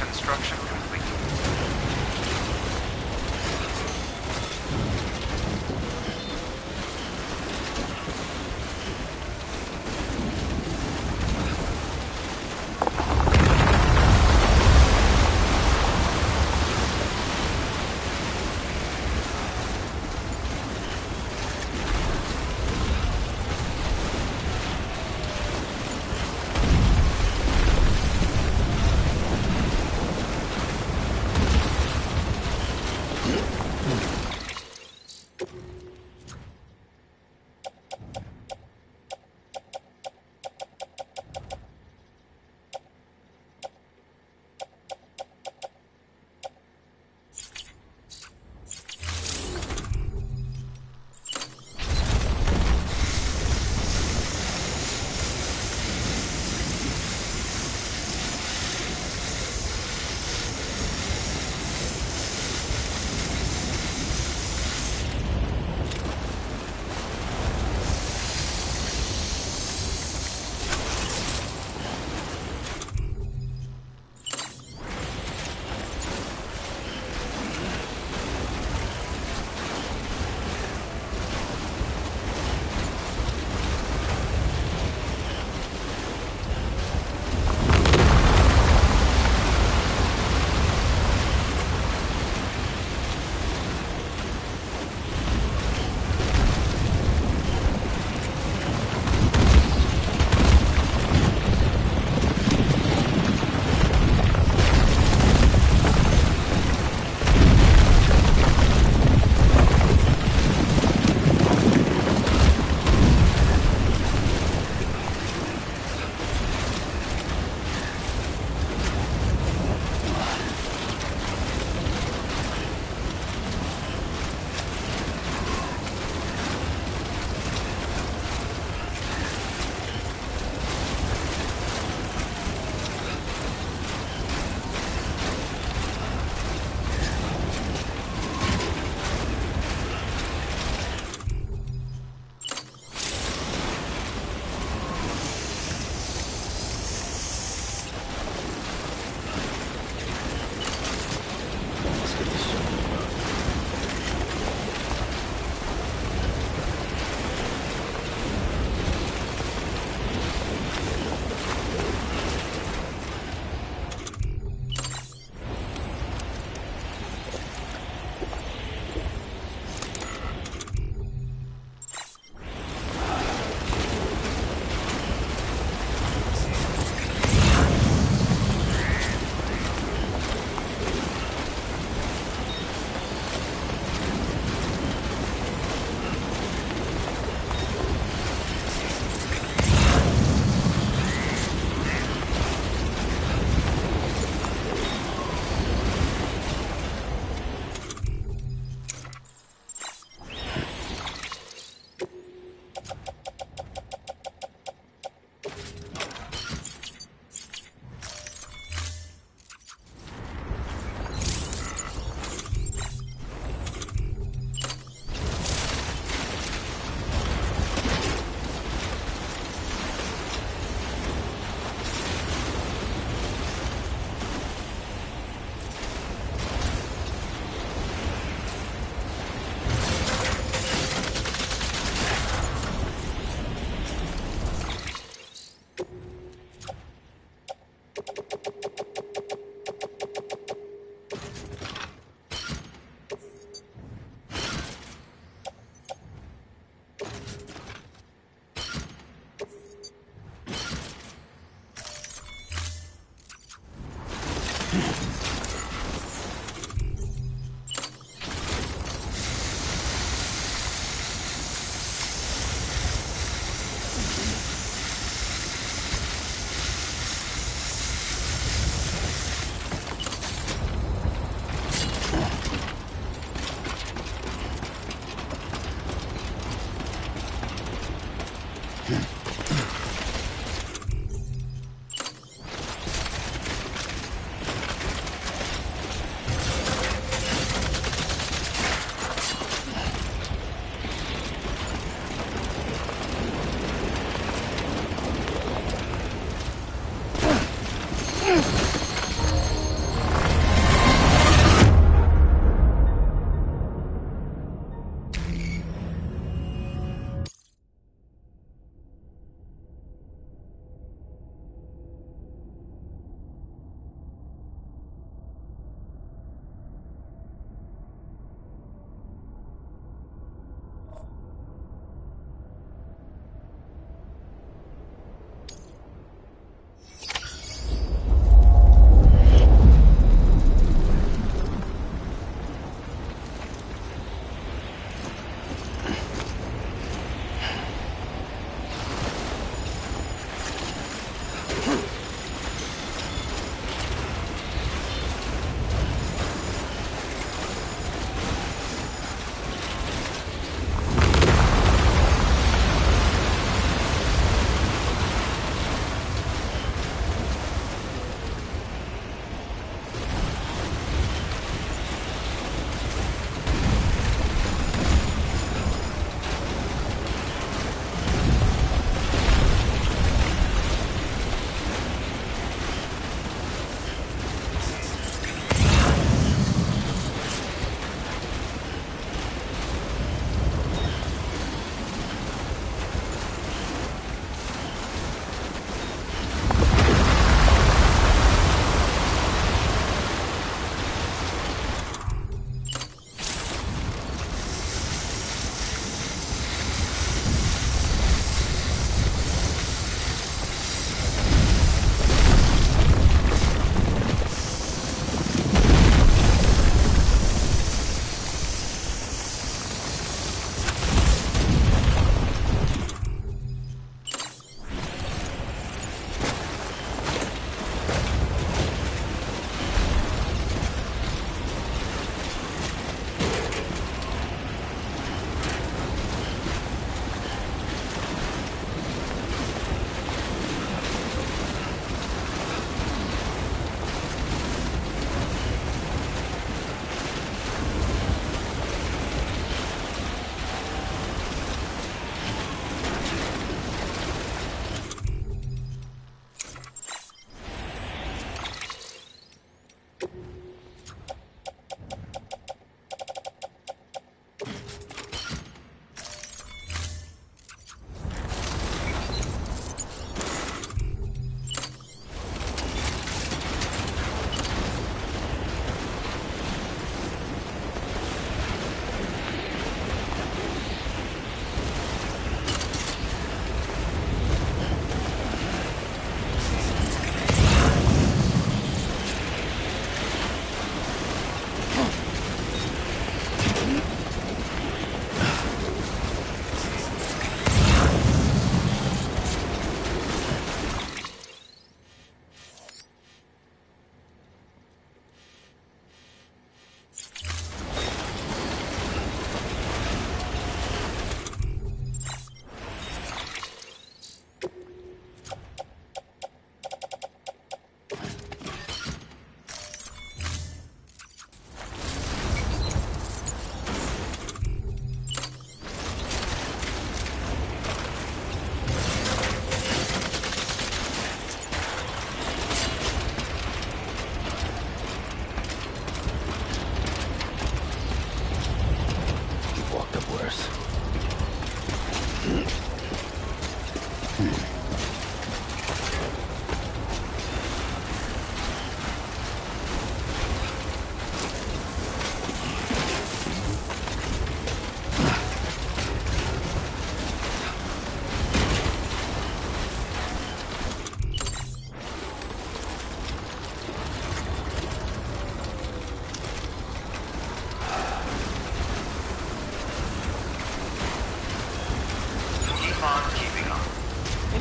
Construction complete.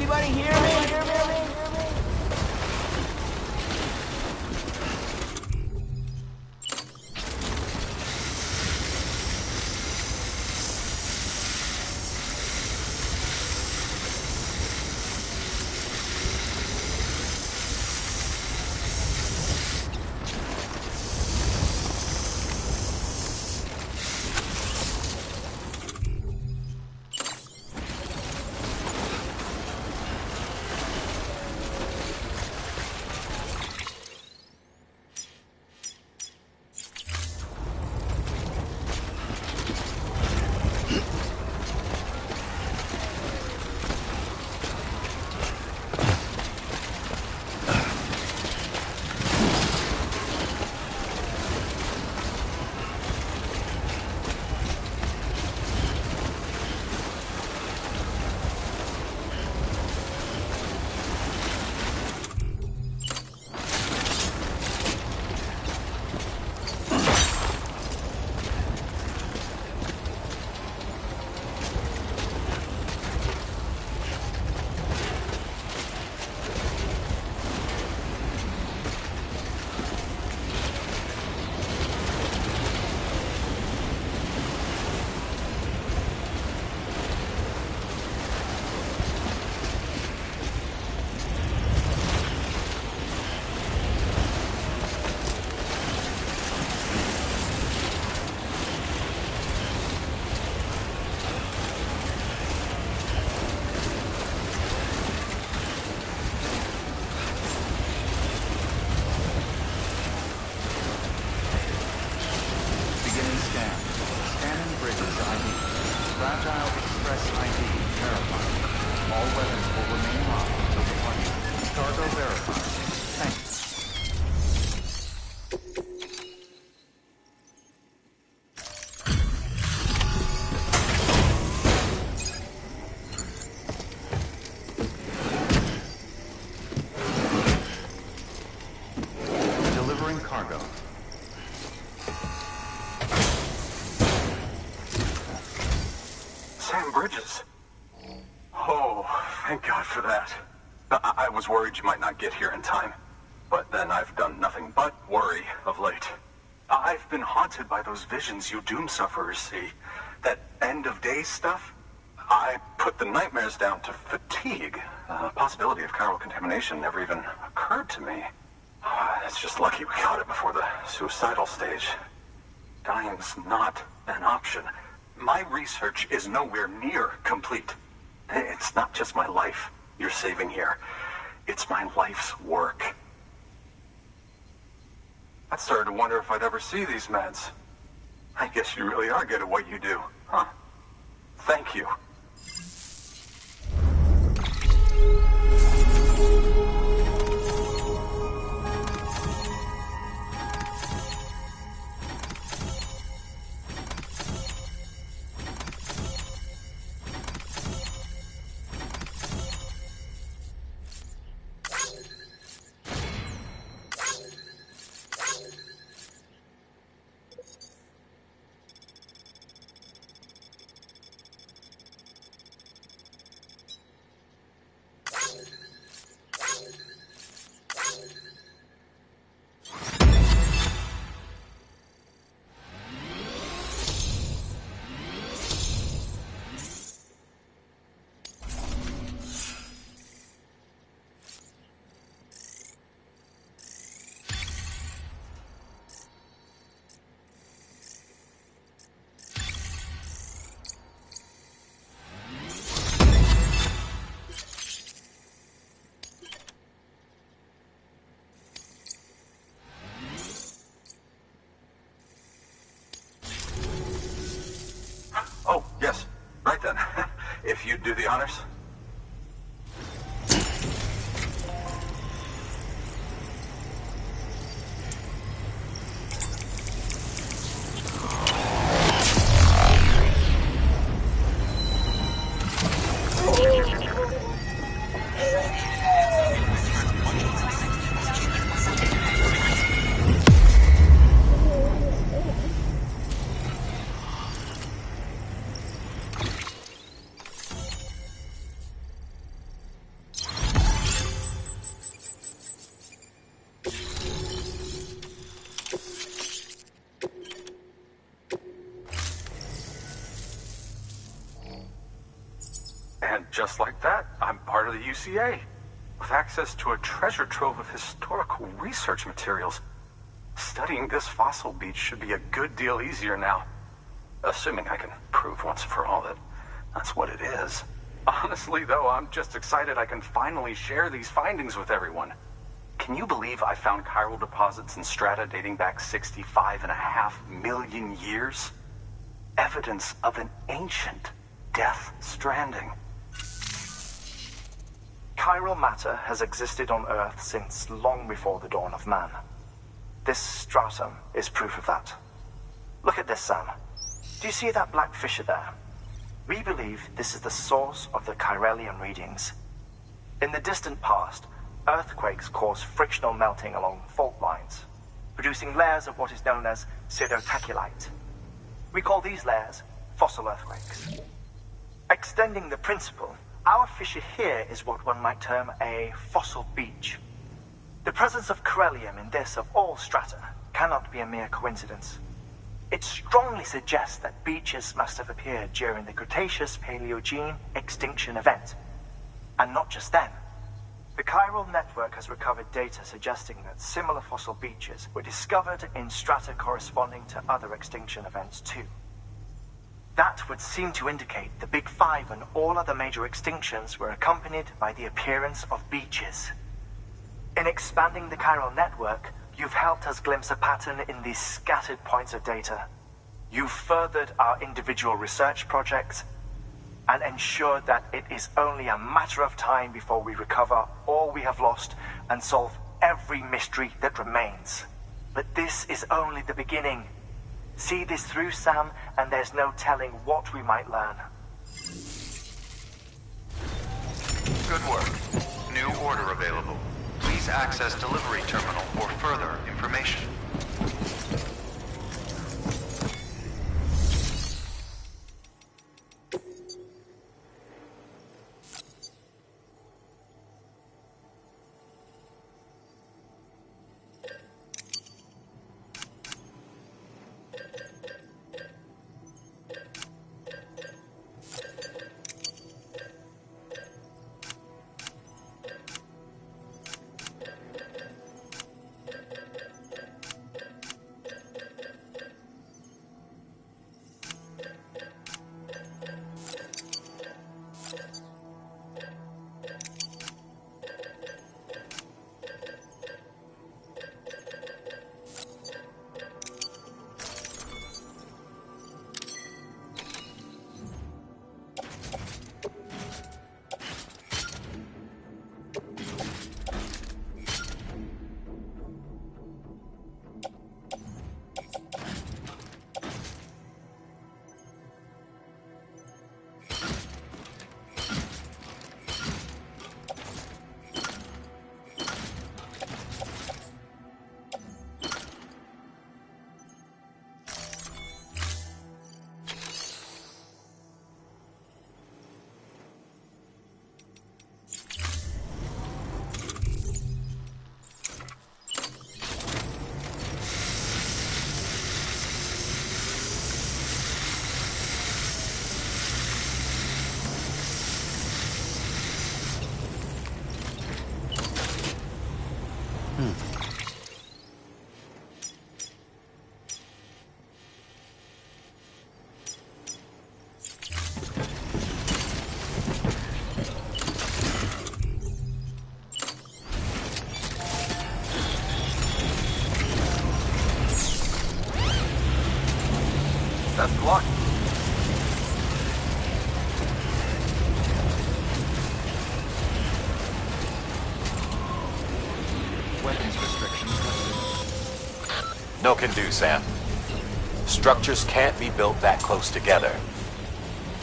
Anybody hear me? I was worried you might not get here in time, but then I've done nothing but worry of late. I've been haunted by those visions you doom sufferers see. That end-of-day stuff. I put the nightmares down to fatigue. The possibility of chiral contamination never even occurred to me. It's just lucky we got it before the suicidal stage. Dying's not an option. My research is nowhere near complete. It's not just my life you're saving here. It's my life's work. I started to wonder if I'd ever see these meds. I guess you really are good at what you do, huh? Thank you. just like that, I'm part of the UCA, with access to a treasure trove of historical research materials. Studying this fossil beach should be a good deal easier now. Assuming I can prove once and for all that that's what it is. Honestly, though, I'm just excited I can finally share these findings with everyone. Can you believe I found chiral deposits in strata dating back 65.5 million years? Evidence of an ancient death stranding. Chiral matter has existed on Earth since long before the dawn of man. This stratum is proof of that. Look at this, Sam. Do you see that black fissure there? We believe this is the source of the Chiralian readings. In the distant past, earthquakes caused frictional melting along fault lines, producing layers of what is known as pseudotaculite. We call these layers fossil earthquakes. Extending the principle, our fissure here is what one might term a fossil beach. The presence of Chiralium in this of all strata cannot be a mere coincidence. It strongly suggests that beaches must have appeared during the Cretaceous-Paleogene extinction event. And not just then. The chiral network has recovered data suggesting that similar fossil beaches were discovered in strata corresponding to other extinction events too. That would seem to indicate the Big Five and all other major extinctions were accompanied by the appearance of beaches. In expanding the chiral network, you've helped us glimpse a pattern in these scattered points of data. You've furthered our individual research projects and ensured that it is only a matter of time before we recover all we have lost and solve every mystery that remains. But this is only the beginning. See this through, Sam, and there's no telling what we might learn. Good work. New order available. Please access delivery terminal for further information. Best of luck. Weapons restrictions lifted. No can do, Sam. Structures can't be built that close together.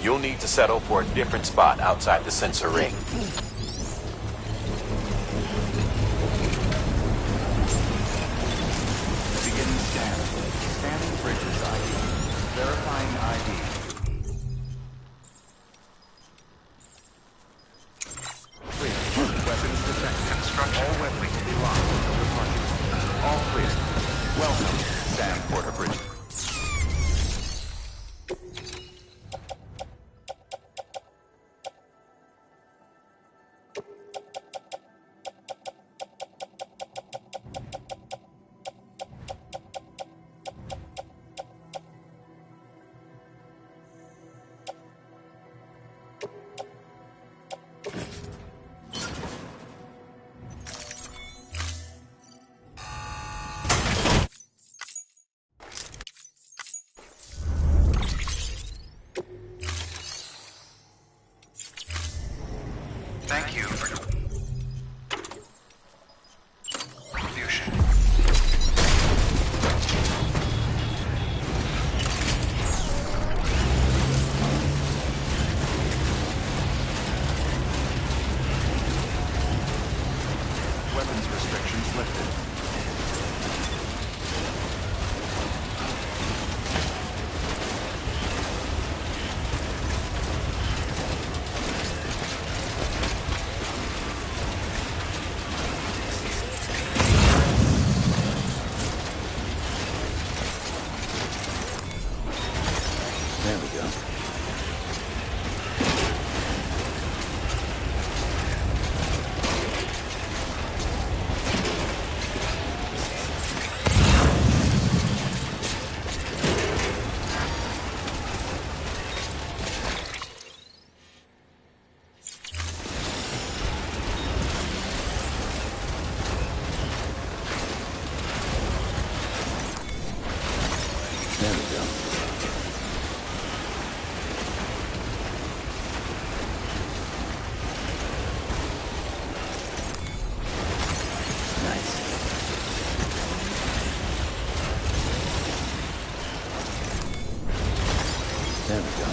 You'll need to settle for a different spot outside the sensor ring. Beginning scan. Scanning bridges ID. Verifying ID. Clear. Weapons detected. Construction. All weapons will be locked until departure. All clear. Welcome, Sam Porter Bridge. There we go. There we go. Nice. There we go.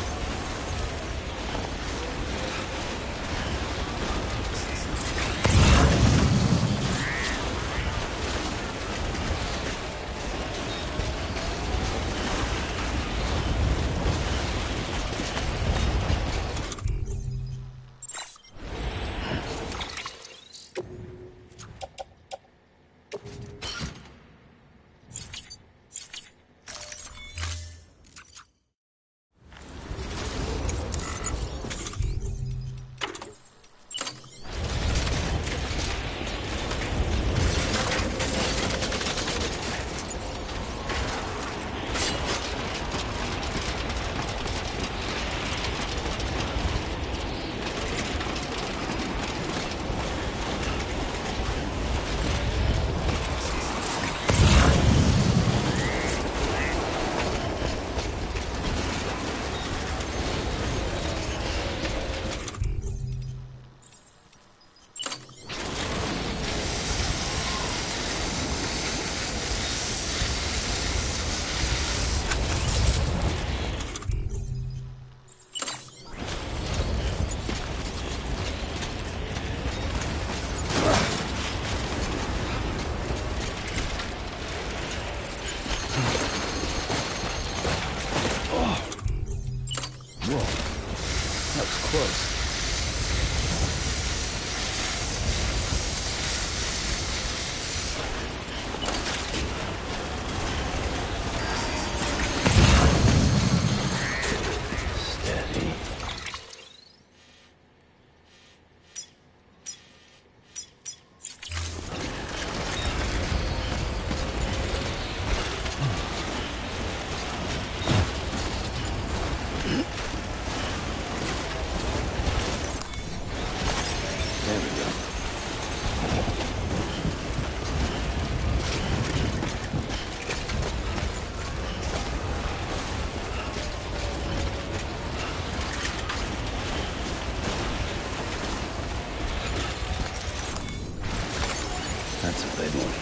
Whoa, that was close. Steady. There we go. That's a big one.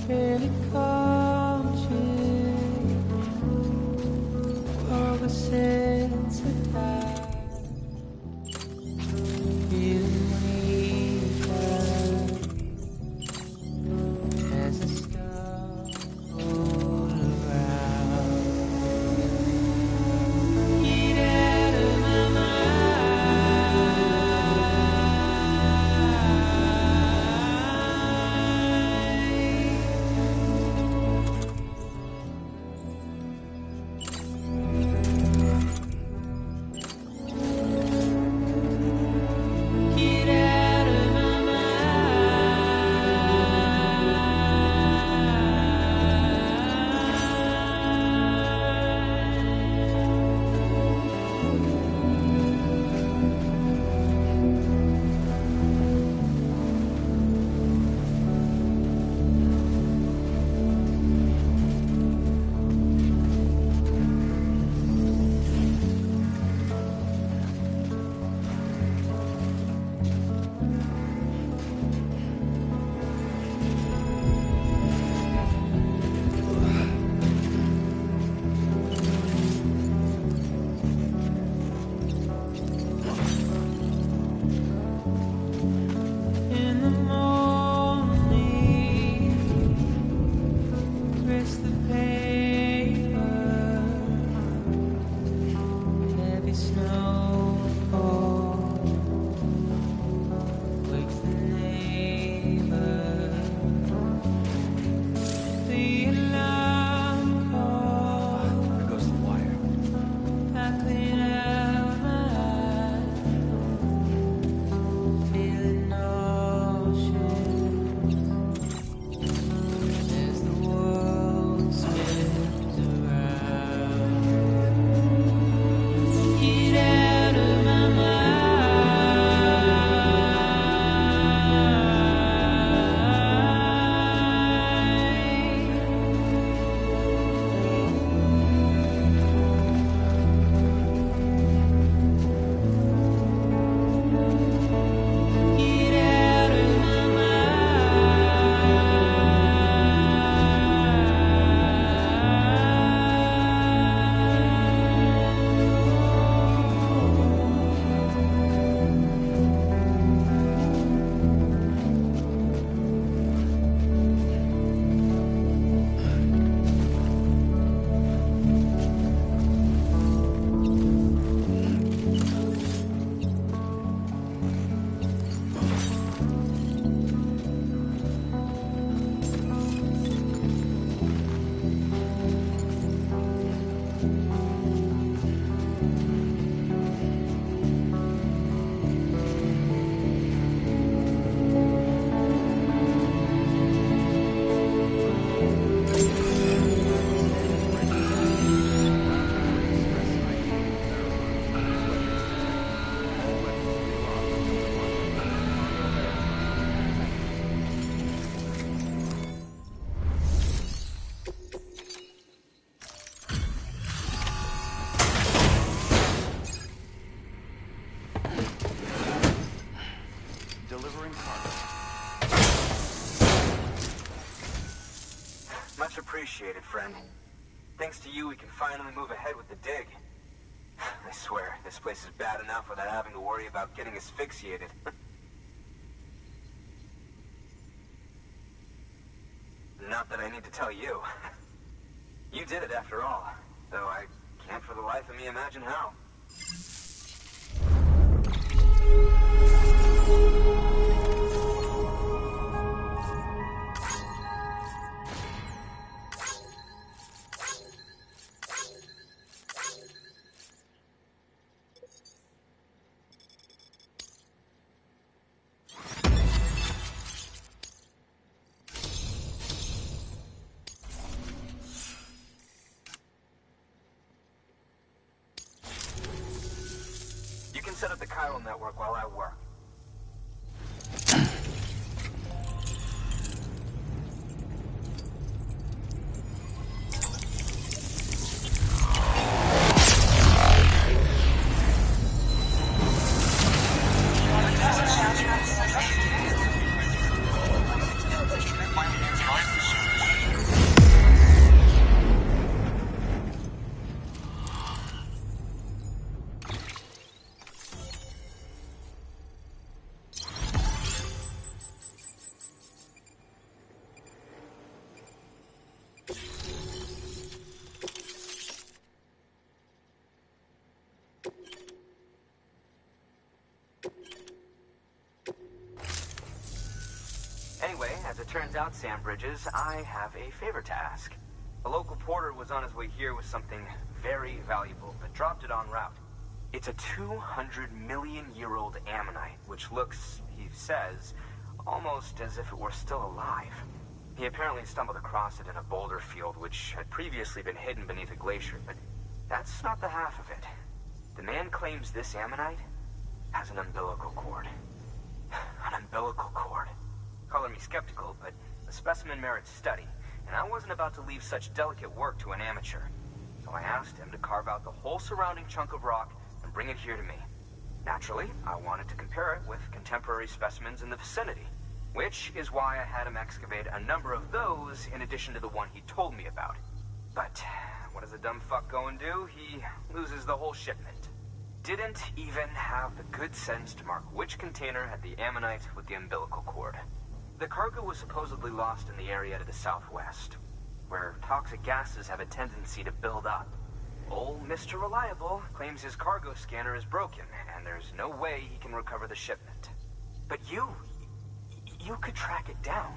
really conscious, oversensitized, feeling weaker as the stars all around. Get out of my Get out of my In the morning, press the paper, heavy snowfall wakes the neighbor. The alarm clock, There goes the wire. I clean out my eyes, feeling nauseous as the world spins around. Get out of my mind. Get out of my Delivering cargo. Much appreciated, friend. Thanks to you, we can finally move ahead with the dig. I swear, this place is bad enough without having to worry about getting asphyxiated. Not that I need to tell you. You did it after all, though I can't for the life of me imagine how. You can set up the chiral network while I work. Turns out, Sam Bridges, I have a favor to ask. A local porter was on his way here with something very valuable, but dropped it en route. It's a 200-million-year-old ammonite, which looks, he says, almost as if it were still alive. He apparently stumbled across it in a boulder field, which had previously been hidden beneath a glacier, but that's not the half of it. The man claims this ammonite has an umbilical cord. An umbilical cord. Color me skeptical, but the specimen merits study, and I wasn't about to leave such delicate work to an amateur. So I asked him to carve out the whole surrounding chunk of rock and bring it here to me. Naturally, I wanted to compare it with contemporary specimens in the vicinity, which is why I had him excavate a number of those in addition to the one he told me about. But what does a dumb fuck go and do? He loses the whole shipment. Didn't even have the good sense to mark which container had the ammonite with the umbilical cord. The cargo was supposedly lost in the area to the southwest, where toxic gases have a tendency to build up. Old Mr. Reliable claims his cargo scanner is broken, and there's no way he can recover the shipment. But you could track it down.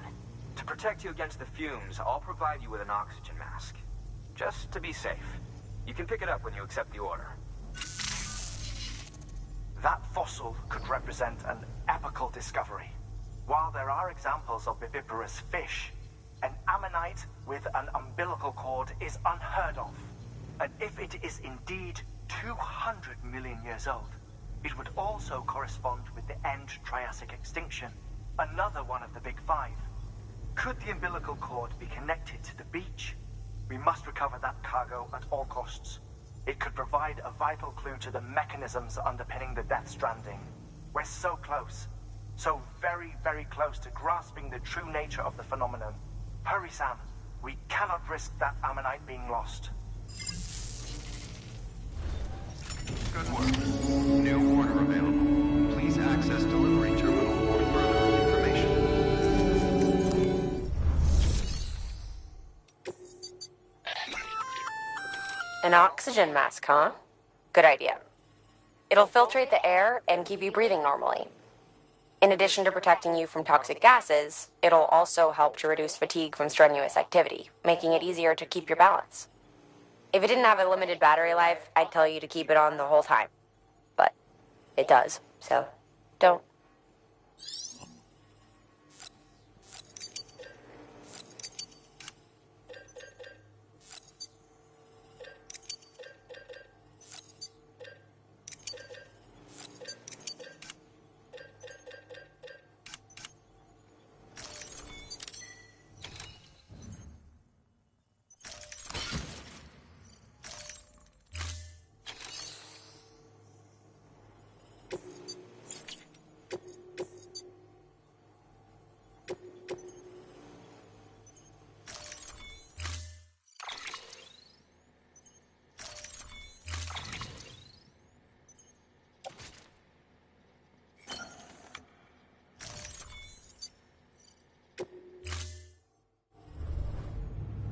To protect you against the fumes, I'll provide you with an oxygen mask. Just to be safe. You can pick it up when you accept the order. That fossil could represent an epochal discovery. While there are examples of viviparous fish, an ammonite with an umbilical cord is unheard of. And if it is indeed 200 million years old, it would also correspond with the end Triassic extinction, another one of the big five. Could the umbilical cord be connected to the beach? We must recover that cargo at all costs. It could provide a vital clue to the mechanisms underpinning the Death Stranding. We're so close. So very, very close to grasping the true nature of the phenomenon. Hurry, Sam. We cannot risk that ammonite being lost. Good work. New order available. Please access delivery terminal for further information. An oxygen mask, huh? Good idea. It'll filtrate the air and keep you breathing normally. In addition to protecting you from toxic gases, it'll also help to reduce fatigue from strenuous activity, making it easier to keep your balance. If it didn't have a limited battery life, I'd tell you to keep it on the whole time. But it does, so don't.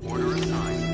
Order assigned.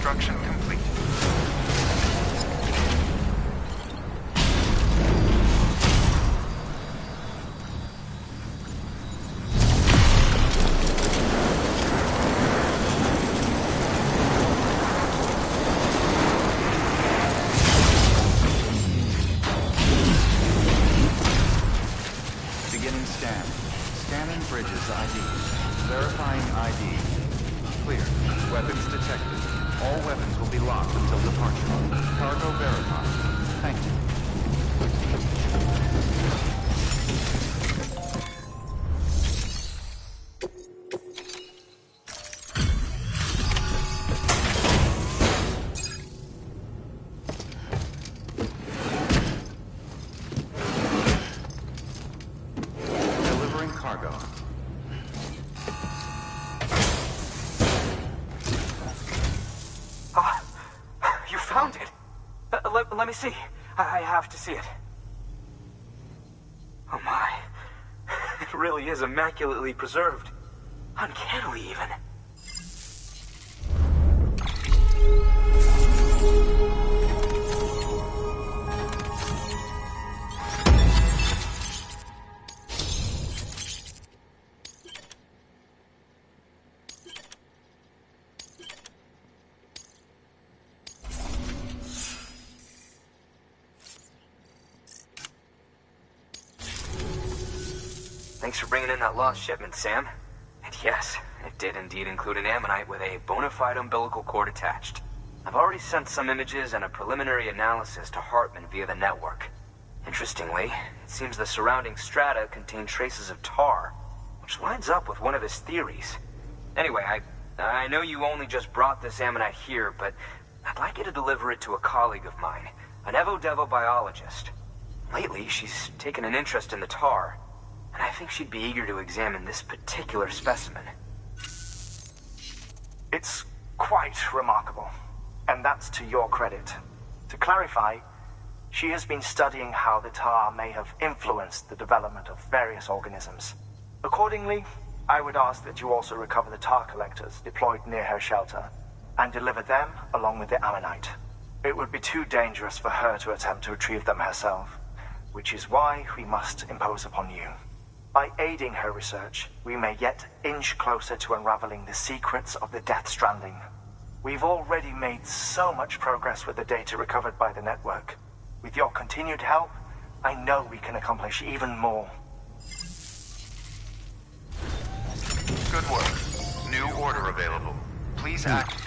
Construction complete. Beginning scan. Scanning bridges ID. Verifying ID. Clear. Weapons detected. All weapons will be locked until departure. Cargo verified. Thank you. Delivering cargo. You found it! Let me see. I have to see it. Oh my. It really is immaculately preserved. Uncannily, even. Thanks for bringing in that lost shipment, Sam. And yes, it did indeed include an ammonite with a bona fide umbilical cord attached. I've already sent some images and a preliminary analysis to Hartman via the network. Interestingly, it seems the surrounding strata contain traces of tar, which lines up with one of his theories. Anyway, I know you only just brought this ammonite here, but I'd like you to deliver it to a colleague of mine, an Evo-Devo biologist. Lately, she's taken an interest in the tar, and I think she'd be eager to examine this particular specimen. It's quite remarkable, and that's to your credit. To clarify, she has been studying how the tar may have influenced the development of various organisms. Accordingly, I would ask that you also recover the tar collectors deployed near her shelter, and deliver them along with the ammonite. It would be too dangerous for her to attempt to retrieve them herself, which is why we must impose upon you. By aiding her research, we may yet inch closer to unraveling the secrets of the Death Stranding. We've already made so much progress with the data recovered by the network. With your continued help, I know we can accomplish even more. Good work. New order available. Please act.